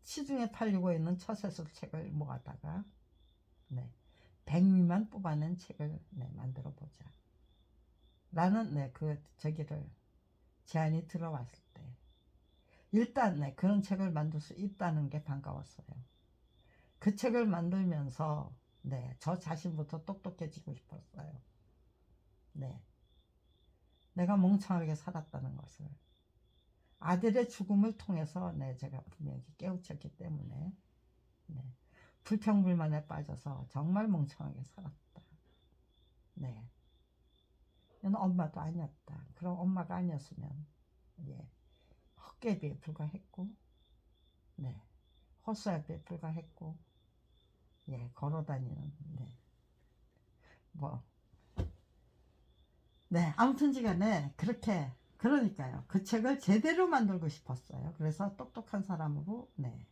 시중에 팔리고 있는 처세술 책을 모아다가, 네, 100미만 뽑아낸 책을, 네, 만들어 보자. 라는, 네, 그 저기를 제안이 들어왔을 때 일단, 네, 그런 책을 만들 수 있다는 게 반가웠어요. 그 책을 만들면서, 네, 저 자신부터 똑똑해지고 싶었어요. 네, 내가 멍청하게 살았다는 것을 아들의 죽음을 통해서, 네, 제가 분명히 깨우쳤기 때문에, 네, 불평불만에 빠져서 정말 멍청하게 살았다. 네, 얘는 엄마도 아니었다. 그럼 엄마가 아니었으면, 예, 헛개비에 불과했고, 네, 헛살비에 불과했고, 예, 걸어 다니는, 네. 뭐, 네, 아무튼지간에 그렇게, 그러니까요. 그 책을 제대로 만들고 싶었어요. 그래서 똑똑한 사람으로, 네,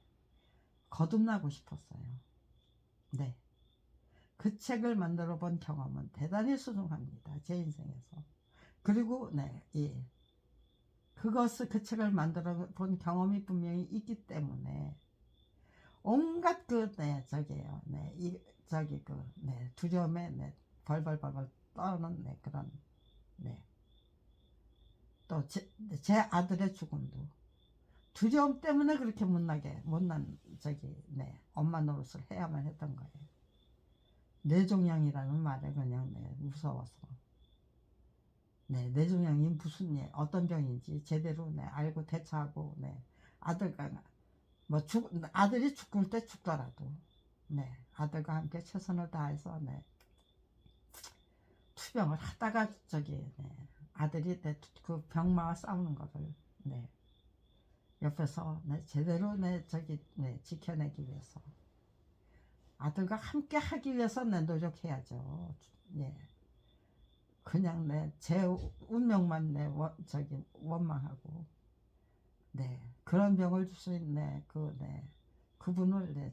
거듭나고 싶었어요. 네. 그 책을 만들어 본 경험은 대단히 소중합니다. 제 인생에서. 그리고, 네, 예. 그 책을 만들어 본 경험이 분명히 있기 때문에, 온갖 네, 저기에요. 네, 네, 두려움에, 네, 벌벌벌벌 떠는, 네, 그런, 네. 또, 제 아들의 죽음도. 두려움 때문에 그렇게 못난, 네, 엄마 노릇을 해야만 했던 거예요. 뇌종양이라는 말에 그냥, 네, 무서워서. 네, 뇌종양이 무슨, 어떤 병인지 제대로, 네, 알고 대처하고, 네, 아들과, 아들이 죽을 때 죽더라도, 네, 아들과 함께 최선을 다해서, 네, 투병을 하다가, 네, 아들이 그 병마와 싸우는 거를, 네, 옆에서, 네, 제대로, 네, 네, 지켜내기 위해서. 아들과 함께 하기 위해서, 네, 노력해야죠. 예. 그냥, 네, 제 운명만, 네, 원망하고, 네, 그런 병을 줄 수 있는, 네, 네, 그분을, 네,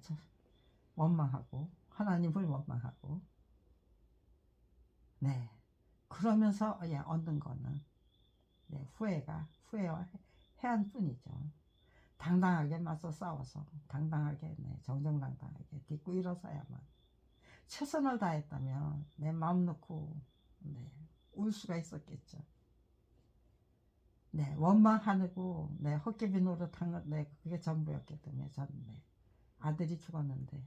원망하고, 하나님을 원망하고, 네, 그러면서, 예, 얻는 거는, 네, 후회와 해안뿐이죠. 당당하게 맞서 싸워서, 당당하게, 네, 정정당당하게 딛고 일어서야만. 최선을 다했다면, 내 마음 놓고, 네, 울 수가 있었겠죠. 네, 원망하고, 네, 헛개비 노릇한 건, 네, 그게 전부였기 때문에, 네, 아들이 죽었는데,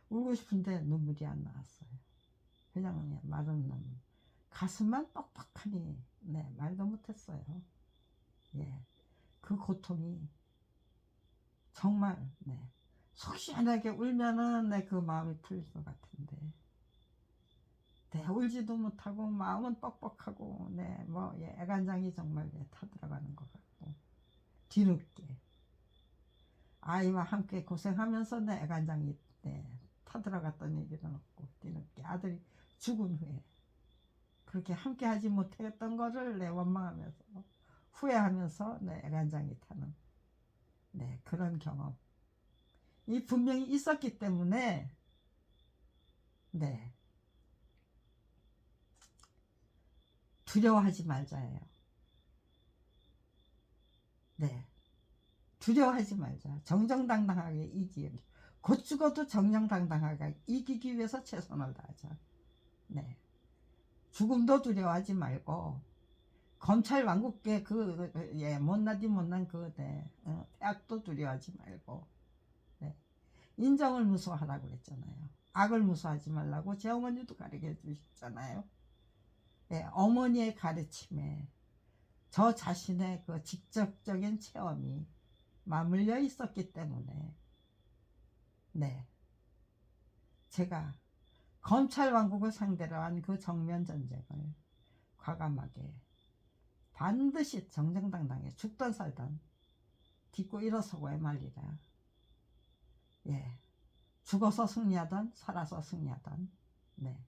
울고 싶은데 눈물이 안 나왔어요. 그냥 마른 눈. 가슴만 뻑뻑하니, 네, 말도 못했어요. 예, 그 고통이 정말, 네, 속 시원하게 울면은, 네, 그 마음이 풀릴 것 같은데, 네, 울지도 못하고 마음은 뻑뻑하고, 네, 예, 애간장이 정말, 네, 타들어가는 것 같고, 뒤늦게 아이와 함께 고생하면서 내 애간장이, 네, 타들어갔던 얘기는 없고, 뒤늦게 아들이 죽은 후에 그렇게 함께 하지 못했던 거를, 내 원망하면서 후회하면서 내 애간장이 타는, 네, 그런 경험 이 분명히 있었기 때문에, 네, 두려워하지 말자예요. 네, 두려워하지 말자. 정정당당하게 곧 죽어도 정정당당하게 이기기 위해서 최선을 다하자. 네, 죽음도 두려워하지 말고, 검찰 왕국계 예, 못난 네, 폐악도 두려워하지 말고, 네, 인정을 무서워하라고 그랬잖아요. 악을 무서워하지 말라고 제 어머니도 가르쳐 주셨잖아요. 네, 어머니의 가르침에 저 자신의 그 직접적인 체험이 맞물려 있었기 때문에, 네, 제가 검찰 왕국을 상대로 한 그 정면 전쟁을 과감하게 반드시 정정당당하게 죽던 살던 딛고 일어서고야 말리라. 예, 죽어서 승리하던 살아서 승리하던, 네,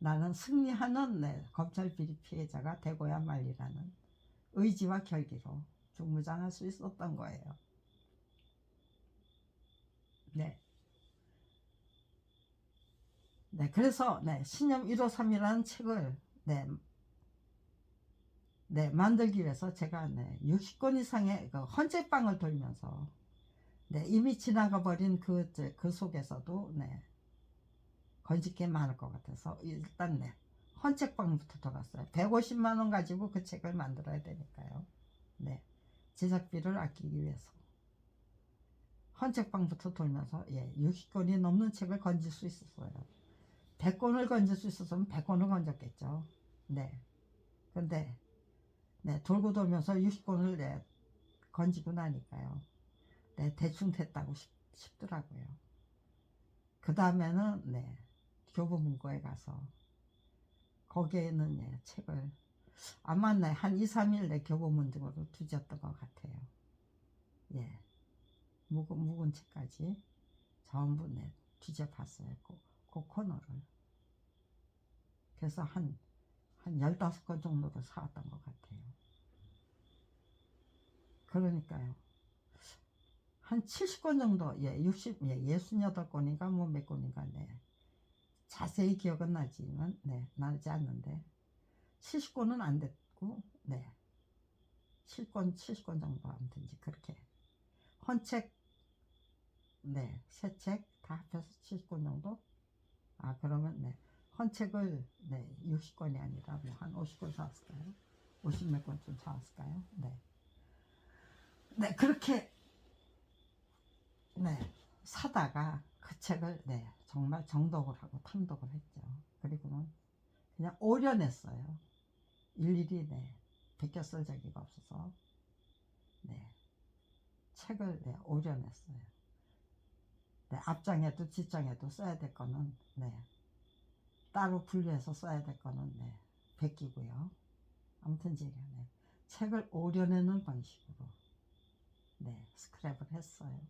나는 승리하는, 네, 검찰 비리 피해자가 되고야 말리라는 의지와 결기로 중무장할 수 있었던 거예요. 네, 네, 그래서, 네, 신념 153이라는 책을, 네, 네, 만들기 위해서 제가, 네, 60권 이상의 그 헌책방을 돌면서, 네, 이미 지나가 버린 그 속에서도, 네, 건질 게 많을 것 같아서 일단, 네, 헌책방부터 돌았어요. 150만 원 가지고 그 책을 만들어야 되니까요. 네, 제작비를 아끼기 위해서 헌책방부터 돌면서, 예, 60권이 넘는 책을 건질 수 있었어요. 100권을 건질 수 있었으면 100권을 건졌겠죠. 네, 근데, 네, 돌고 돌면서 60권을, 네, 건지고 나니까요. 네, 대충 됐다고 싶더라고요. 그 다음에는, 네, 교보문고에 가서 거기에는, 네, 책을 아마, 네, 한 2, 3일 내 교보문고로 뒤졌던 것 같아요. 예, 묵은 책까지 전부, 네, 뒤져봤어요. 그 코너를. 그래서 한 15권 정도를 사왔던 것 같아요. 그러니까요. 한 70권 정도, 68권인가 뭐 몇 권인가, 네. 자세히 기억은 나지만, 네, 나지 않는데, 70권은 안 됐고, 네. 70권 정도 아무튼 그렇게. 헌책, 네, 새 책 다 합쳐서 70권 정도? 아, 그러면, 네. 헌책을, 네, 60권이 아니라 뭐 한 50권 사왔을까요? 50 몇 권쯤 사왔을까요? 네. 네, 그렇게, 네, 사다가 그 책을, 네, 정말 정독을 하고 탐독을 했죠. 그리고는 그냥 오려냈어요. 일일이, 네, 베껴 쓸 자기가 없어서, 네, 책을, 네, 오려냈어요. 네, 앞장에도 뒷장에도 써야 될 거는, 네, 따로 분류해서 써야 될 거는, 네, 베끼고요. 아무튼 제가, 네, 책을 오려내는 방식으로, 네, 스크랩을 했어요.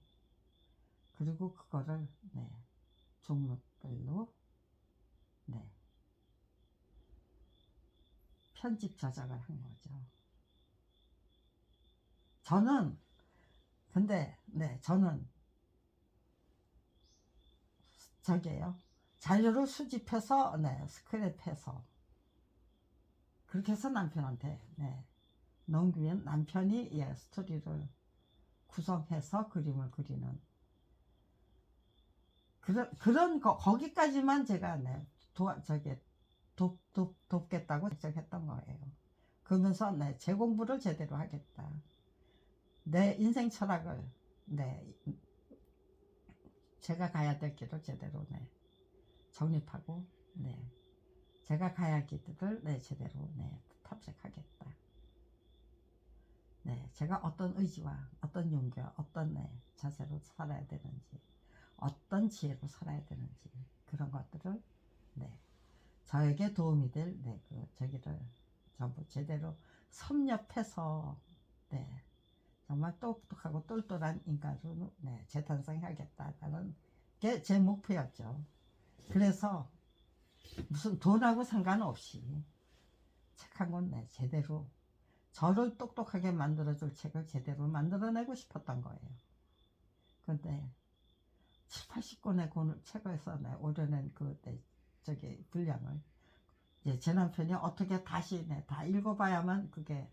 그리고 그거를, 네, 종목별로, 네, 편집 저작을 한 거죠. 저는, 근데, 네, 저는, 저게요, 자료를 수집해서, 네, 스크랩해서, 그렇게 해서 남편한테, 네, 넘기면 남편이, 예, 스토리를 구성해서 그림을 그리는, 그런 거기까지만 제가, 네, 돕겠다고 작정했던 거예요. 그러면서, 네, 제 공부를 제대로 하겠다. 내 인생 철학을, 네, 제가 가야 될 길을 제대로, 네, 정립하고, 네, 제가 가야 할 길들을, 네, 제대로, 네, 탐색하겠다. 네, 제가 어떤 의지와 어떤 용기와 어떤, 네, 자세로 살아야 되는지, 어떤 지혜로 살아야 되는지, 그런 것들을, 네, 저에게 도움이 될, 네, 저기를 전부 제대로 섭렵해서, 네, 정말 똑똑하고 똘똘한 인간으로, 네, 재탄생하겠다라는 게 제 목표였죠. 그래서 무슨 돈하고 상관없이 책 한 권, 네, 제대로 저를 똑똑하게 만들어줄 책을 제대로 만들어내고 싶었던 거예요. 근데 7, 80권의 책에서, 네, 오려낸 네, 분량을 이제 제 남편이 어떻게 다시, 네, 다 읽어봐야만 그게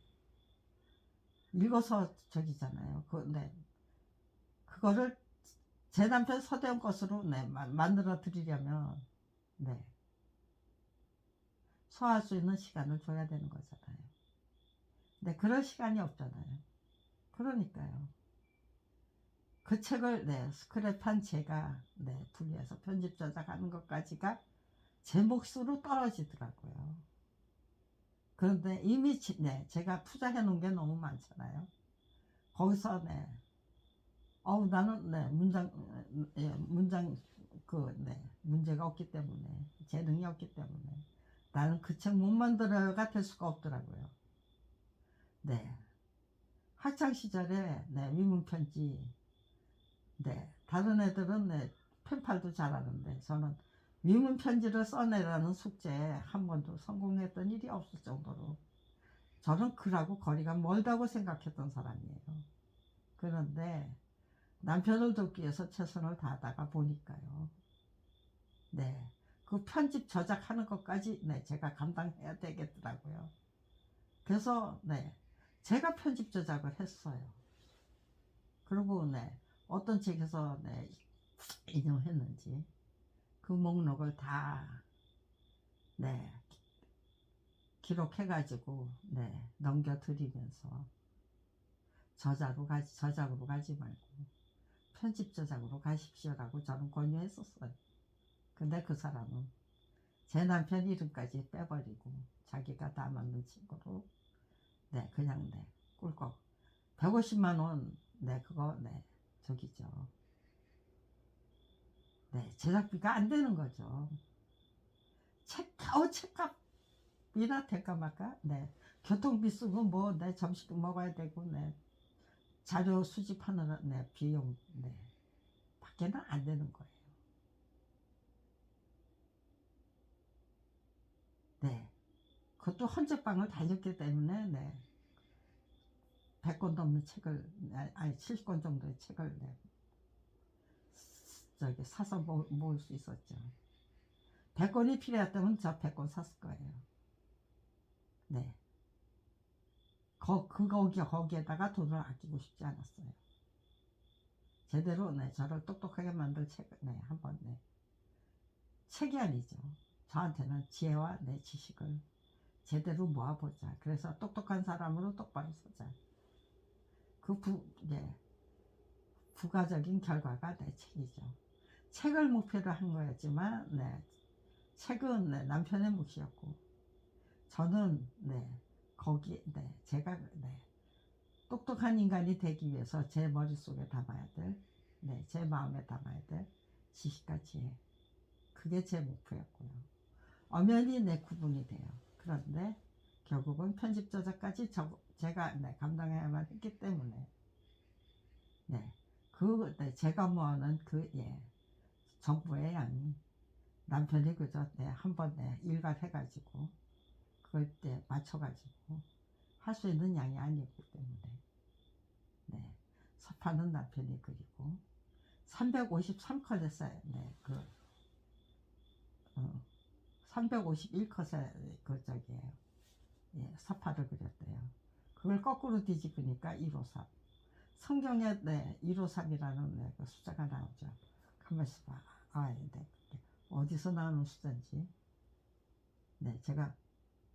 읽어서 저기잖아요. 네, 그거를 제 남편 서대원 것으로, 네, 만들어 드리려면, 네, 소화할 수 있는 시간을 줘야 되는 거잖아요. 근데 그럴 시간이 없잖아요. 그러니까요. 그 책을, 네, 스크랩한 제가, 네, 분리해서 편집 저작하는 것까지가 제 몫으로 떨어지더라고요. 그런데 이미, 네, 제가 투자해 놓은 게 너무 많잖아요. 거기서, 네, 나는, 네, 네, 문제가 없기 때문에, 재능이 없기 때문에, 나는 그 책 못 만들어가 될 수가 없더라고요. 네. 학창 시절에, 네, 위문편지, 네, 다른 애들은, 네, 펜팔도 잘하는데, 저는 위문편지를 써내라는 숙제에 한 번도 성공했던 일이 없을 정도로, 저는 글하고 거리가 멀다고 생각했던 사람이에요. 그런데, 남편을 돕기 위해서 최선을 다하다가 보니까요. 네. 그 편집 저작하는 것까지, 네, 제가 감당해야 되겠더라고요. 그래서, 네, 제가 편집 저작을 했어요. 그리고, 네, 어떤 책에서, 네, 인용했는지 그 목록을 다, 네, 기록해가지고, 네, 넘겨드리면서 저작으로 가지 말고 편집 저작으로 가십시오라고 저는 권유했었어요. 근데 그 사람은 제 남편 이름까지 빼버리고 자기가 다 만든 친구로, 네, 그냥, 네, 꿀꺽 150만 원, 네, 그거, 네, 저기죠. 네, 제작비가 안 되는 거죠. 책값이나 될까 말까. 네, 교통비 쓰고 뭐, 네, 점심도 먹어야 되고, 네, 자료 수집하느라, 네, 비용, 네, 밖에는 안 되는 거예요. 네. 그것도 헌책방을 달렸기 때문에 네. 100권 넘는 책을 아니 70권 정도의 책을 네. 저기 사서 모을 수 있었죠. 100권이 필요했다면 저 100권 샀을 거예요. 네. 거기에다가 돈을 아끼고 싶지 않았어요. 제대로 네, 저를 똑똑하게 만들 책, 네, 한번 네. 책이 아니죠. 저한테는 지혜와 내 지식을 제대로 모아보자. 그래서 똑똑한 사람으로 똑바로 서자. 네, 부가적인 결과가 내 책이죠. 책을 목표로 한 거였지만, 네, 책은 네, 남편의 몫이었고, 저는 네, 네, 제가 네, 똑똑한 인간이 되기 위해서 제 머릿속에 담아야 될, 네, 제 마음에 담아야 될 지식과 지혜. 그게 제 목표였고요. 엄연히 내 구분이 돼요. 그런데 결국은 편집 저자까지 제가 네, 감당해야만 했기 때문에 네, 네, 제가 모아놓은 예, 정보의 양이 남편이 그저 네, 한번 네, 일괄해가지고 그걸 때 맞춰가지고 할 수 있는 양이 아니었기 때문에 네, 서파는 남편이 그리고 353컷에 네, 351컷에 저기에요. 예, 서파를 그렸대요. 그걸 거꾸로 뒤집으니까 153. 성경에 네, 153이라는 네, 그 숫자가 나오죠. 가만히 있어봐. 아, 네. 어디서 나오는 숫자인지. 네, 제가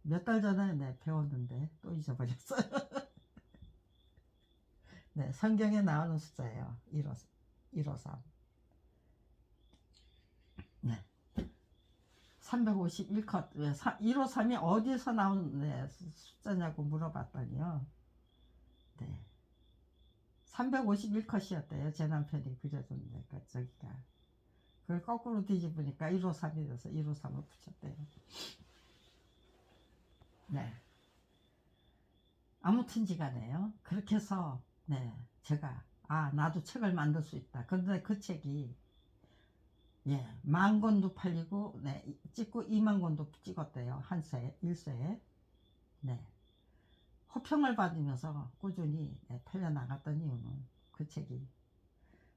몇 달 전에 네, 배웠는데 또 잊어버렸어요. 네, 성경에 나오는 숫자예요. 153. 네. 351컷. 153이 어디서 나온 네, 숫자냐고 물어봤더니요. 네. 351컷이었대요. 제 남편이 그려준 저기가. 그걸 거꾸로 뒤집으니까 153이 돼서 153을 붙였대요. 네. 아무튼지 간에요. 그렇게 해서 네, 제가 나도 책을 만들 수 있다. 그런데 그 책이 예, 10,000권도 팔리고 네, 찍고 20,000권도 찍었대요. 일세에. 네. 호평을 받으면서 꾸준히 네, 팔려나갔던 이유는 그 책이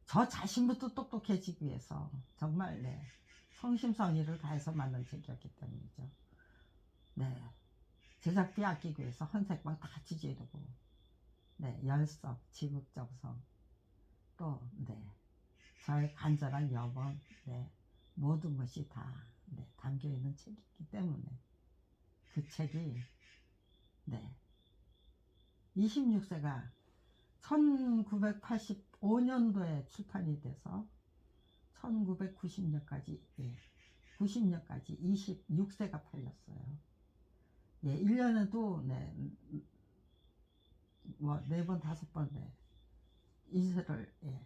저 자신부터 똑똑해지기 위해서 정말 네, 성심성의를 다해서 만든 책이었기 때문이죠. 네, 제작비 아끼기 위해서 헌색방 다 지지해두고 네, 열석, 지극정성 또 네, 저의 간절한 염원 네, 모든 것이 다 네, 담겨있는 책이기 때문에 그 책이 네, 26세가 1985년도에 출판이 돼서 1990년까지 예, 90년까지 26세가 팔렸어요. 예, 1년에도 네, 뭐 4번 5번 네, 인쇄를 예,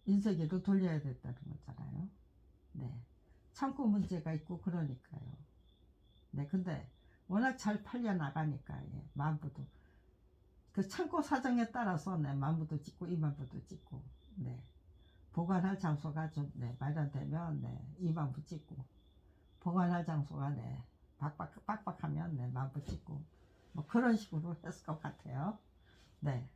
인쇄기를 돌려야 됐다는 거잖아요. 네, 창고 문제가 있고 그러니까요. 네, 근데 워낙 잘 팔려 나가니까 예, 만부도 그 창고 사정에 따라서 네, 만부도 찍고 2만부도 찍고 네, 보관할 장소가 좀 네, 마련되면 네, 2만부 찍고 보관할 장소가 네, 빡빡하면 네, 만부 찍고 뭐 그런 식으로 했을 것 같아요. 네.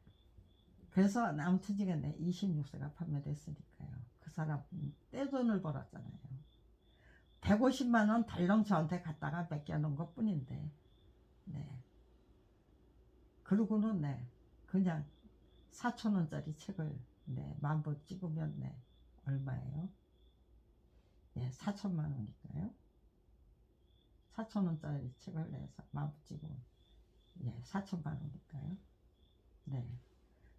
그래서 아무튼지간 네, 26세가 판매됐으니까요. 그 사람 떼돈을 벌었잖아요. 150만 원 달렁 저한테 갖다가 맡겨놓은 것 뿐인데 네. 그러고는 네, 그냥 4,000원짜리 책을 네, 만부 찍으면 네, 얼마예요? 네, 4천만 원이니까요. 4,000원짜리 책을 내서 만부 찍으면 예, 4천만 원이니까요. 네,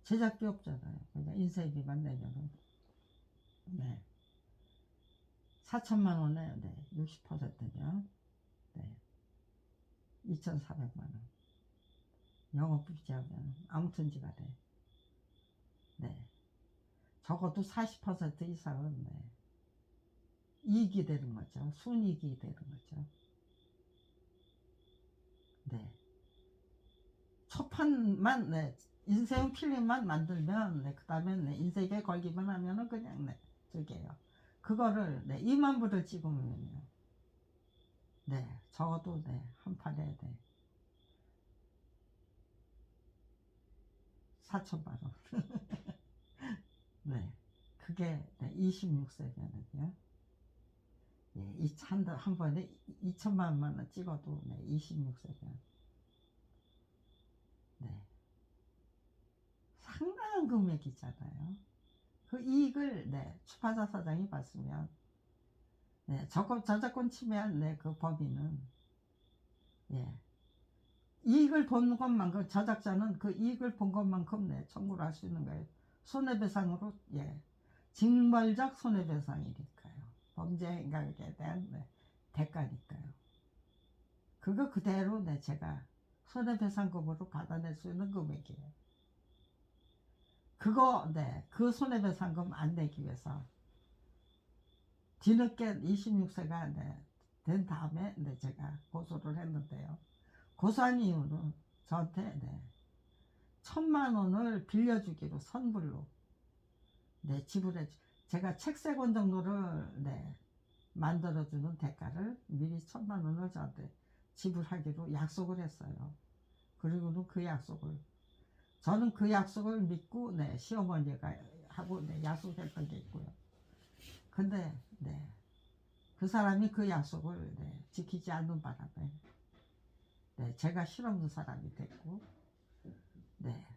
제작비 없잖아요. 그냥 인쇄비만 내면은 네, 4천만 원에 네, 60%면 네, 2,400만 원. 영업비 제하면 아무튼지가 돼. 네, 적어도 40% 이상은 네, 이익이 되는 거죠. 순이익이 되는 거죠. 네. 초판만 네, 인쇄용 필름만 만들면 네, 그 다음에 네, 인쇄기에 걸기만 하면은 그냥 네, 저게요. 그거를 네, 2만 부를 찍으면요. 네, 적어도 네, 한 판에 네, 4천만 원. 네, 그게 네, 26세면은요. 예, 한 번에 2천만 원 찍어도 네, 26세면 네, 상당한 금액이잖아요. 그 이익을 네, 출판사 사장이 봤으면 네, 저작권 침해한 네, 그 범인은 예, 이익을 본 것만큼 저작자는 그 이익을 본 것만큼 네, 청구를 할 수 있는 거예요. 손해배상으로 예, 징벌적 손해배상이니까요. 범죄 행각에 대한 네, 대가니까요. 그거 그대로 네, 제가 손해배상금으로 받아낼 수 있는 금액이에요. 그거 네, 그 손해배상금 안 내기 위해서 뒤늦게 26세가 네, 된 다음에 네, 제가 고소를 했는데요. 고소한 이유는 저한테 네, 1,000만 원을 빌려주기로 선불로 네, 지불해 제가 책 3권 정도를 네, 만들어주는 대가를 미리 1,000만 원을 저한테 지불하기로 약속을 했어요. 그리고는 그 약속을 저는 그 약속을 믿고 네, 시어머니가 하고 네, 약속했던 게 있고요. 근데 네, 그 사람이 그 약속을 네, 지키지 않는 바람에 네, 제가 실없는 사람이 됐고 네,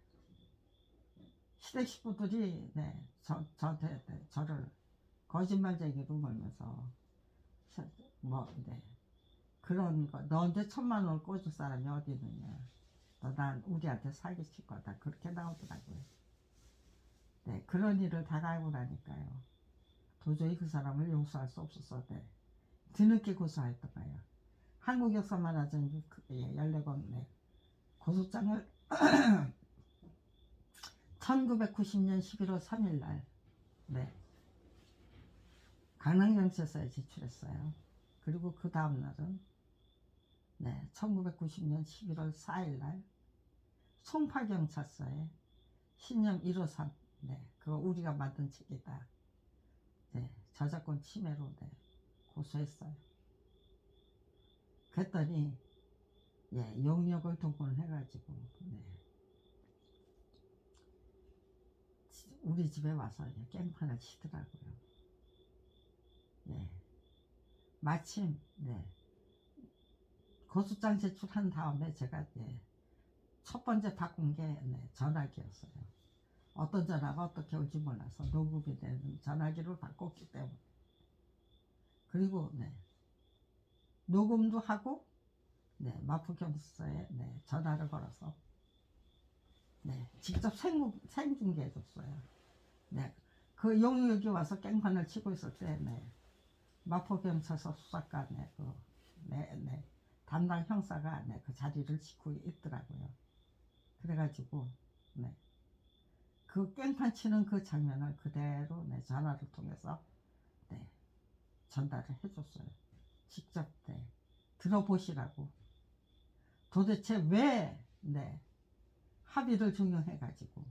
시댁 식구들이 네, 저한테 네, 저를 거짓말쟁이로 몰면서 뭐 네, 그런 거 너한테 1,000만 원을 꿔줄 사람이 어디 있느냐, 난 우리한테 사기칠 거다, 그렇게 나오더라고요. 네, 그런 일을 당하고 나니까요, 도저히 그 사람을 용서할 수 없어서 네, 뒤늦게 고소했던 거예요. 한국역사만화전 14권 네, 고소장을 1990년 11월 3일 날 네, 강남경찰서에 제출했어요. 그리고 그 다음 날은 네, 1990년 11월 4일 날 송파경찰서에 신념 153 네, 그거 우리가 만든 책이다 네, 저작권 침해로 네, 고소했어요. 그랬더니 예, 용역을 동원해가지고 네, 우리 집에 와서 깽판을 치더라고요. 예, 마침 네, 고소장 제출한 다음에 제가 네, 첫 번째 바꾼 게 네, 전화기였어요. 어떤 전화가 어떻게 올지 몰라서 녹음이 되는 전화기를 바꿨기 때문에. 그리고 네, 녹음도 하고 네, 마포경찰서에 네, 전화를 걸어서 네, 직접 생중계해 줬어요. 네, 그 용역이 와서 깽판을 치고 있을 때 네, 마포경찰서 수사관의 그 네, 네, 담당 형사가 네, 그 자리를 지키고 있더라고요. 그래가지고 네, 그 깽판 치는 그 장면을 그대로 네, 전화를 통해서 네, 전달을 해줬어요. 직접 네, 들어보시라고. 도대체 왜 네, 합의를 중용해가지고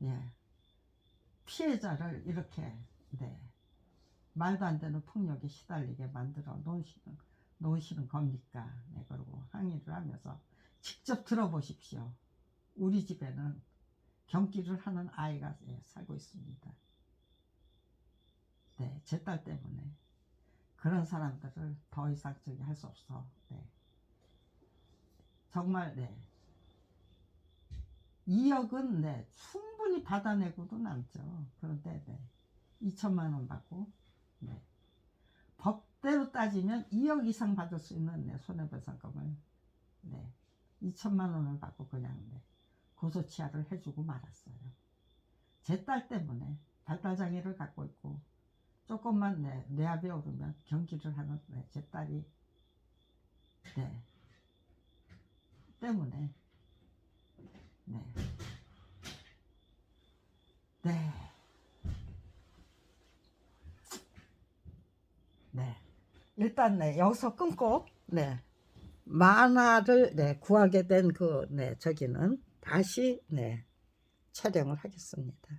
예, 피해자를 이렇게 네, 말도 안 되는 폭력에 시달리게 만들어 놓으시는 겁니까? 네, 그리고 항의를 하면서 직접 들어보십시오. 우리 집에는 경기를 하는 아이가 예, 살고 있습니다. 네, 제 딸 때문에 그런 사람들을 더 이상 저기 할 수 없어. 네. 정말 네. 2억은 네, 충분히 받아내고도 남죠. 그런데 네, 2천만 원 받고 네, 법대로 따지면 2억 이상 받을 수 있는 네, 손해배상금을 네, 2천만 원을 받고 그냥 네, 고소치하를 해주고 말았어요. 제 딸 때문에 발달장애를 갖고 있고 조금만 네, 뇌압이 오르면 경기를 하는 네, 제 딸이 네, 때문에 네, 네, 네. 일단 네, 여기서 끊고 네, 만화를 네, 구하게 된 그 네, 저기는 다시 네, 촬영을 하겠습니다.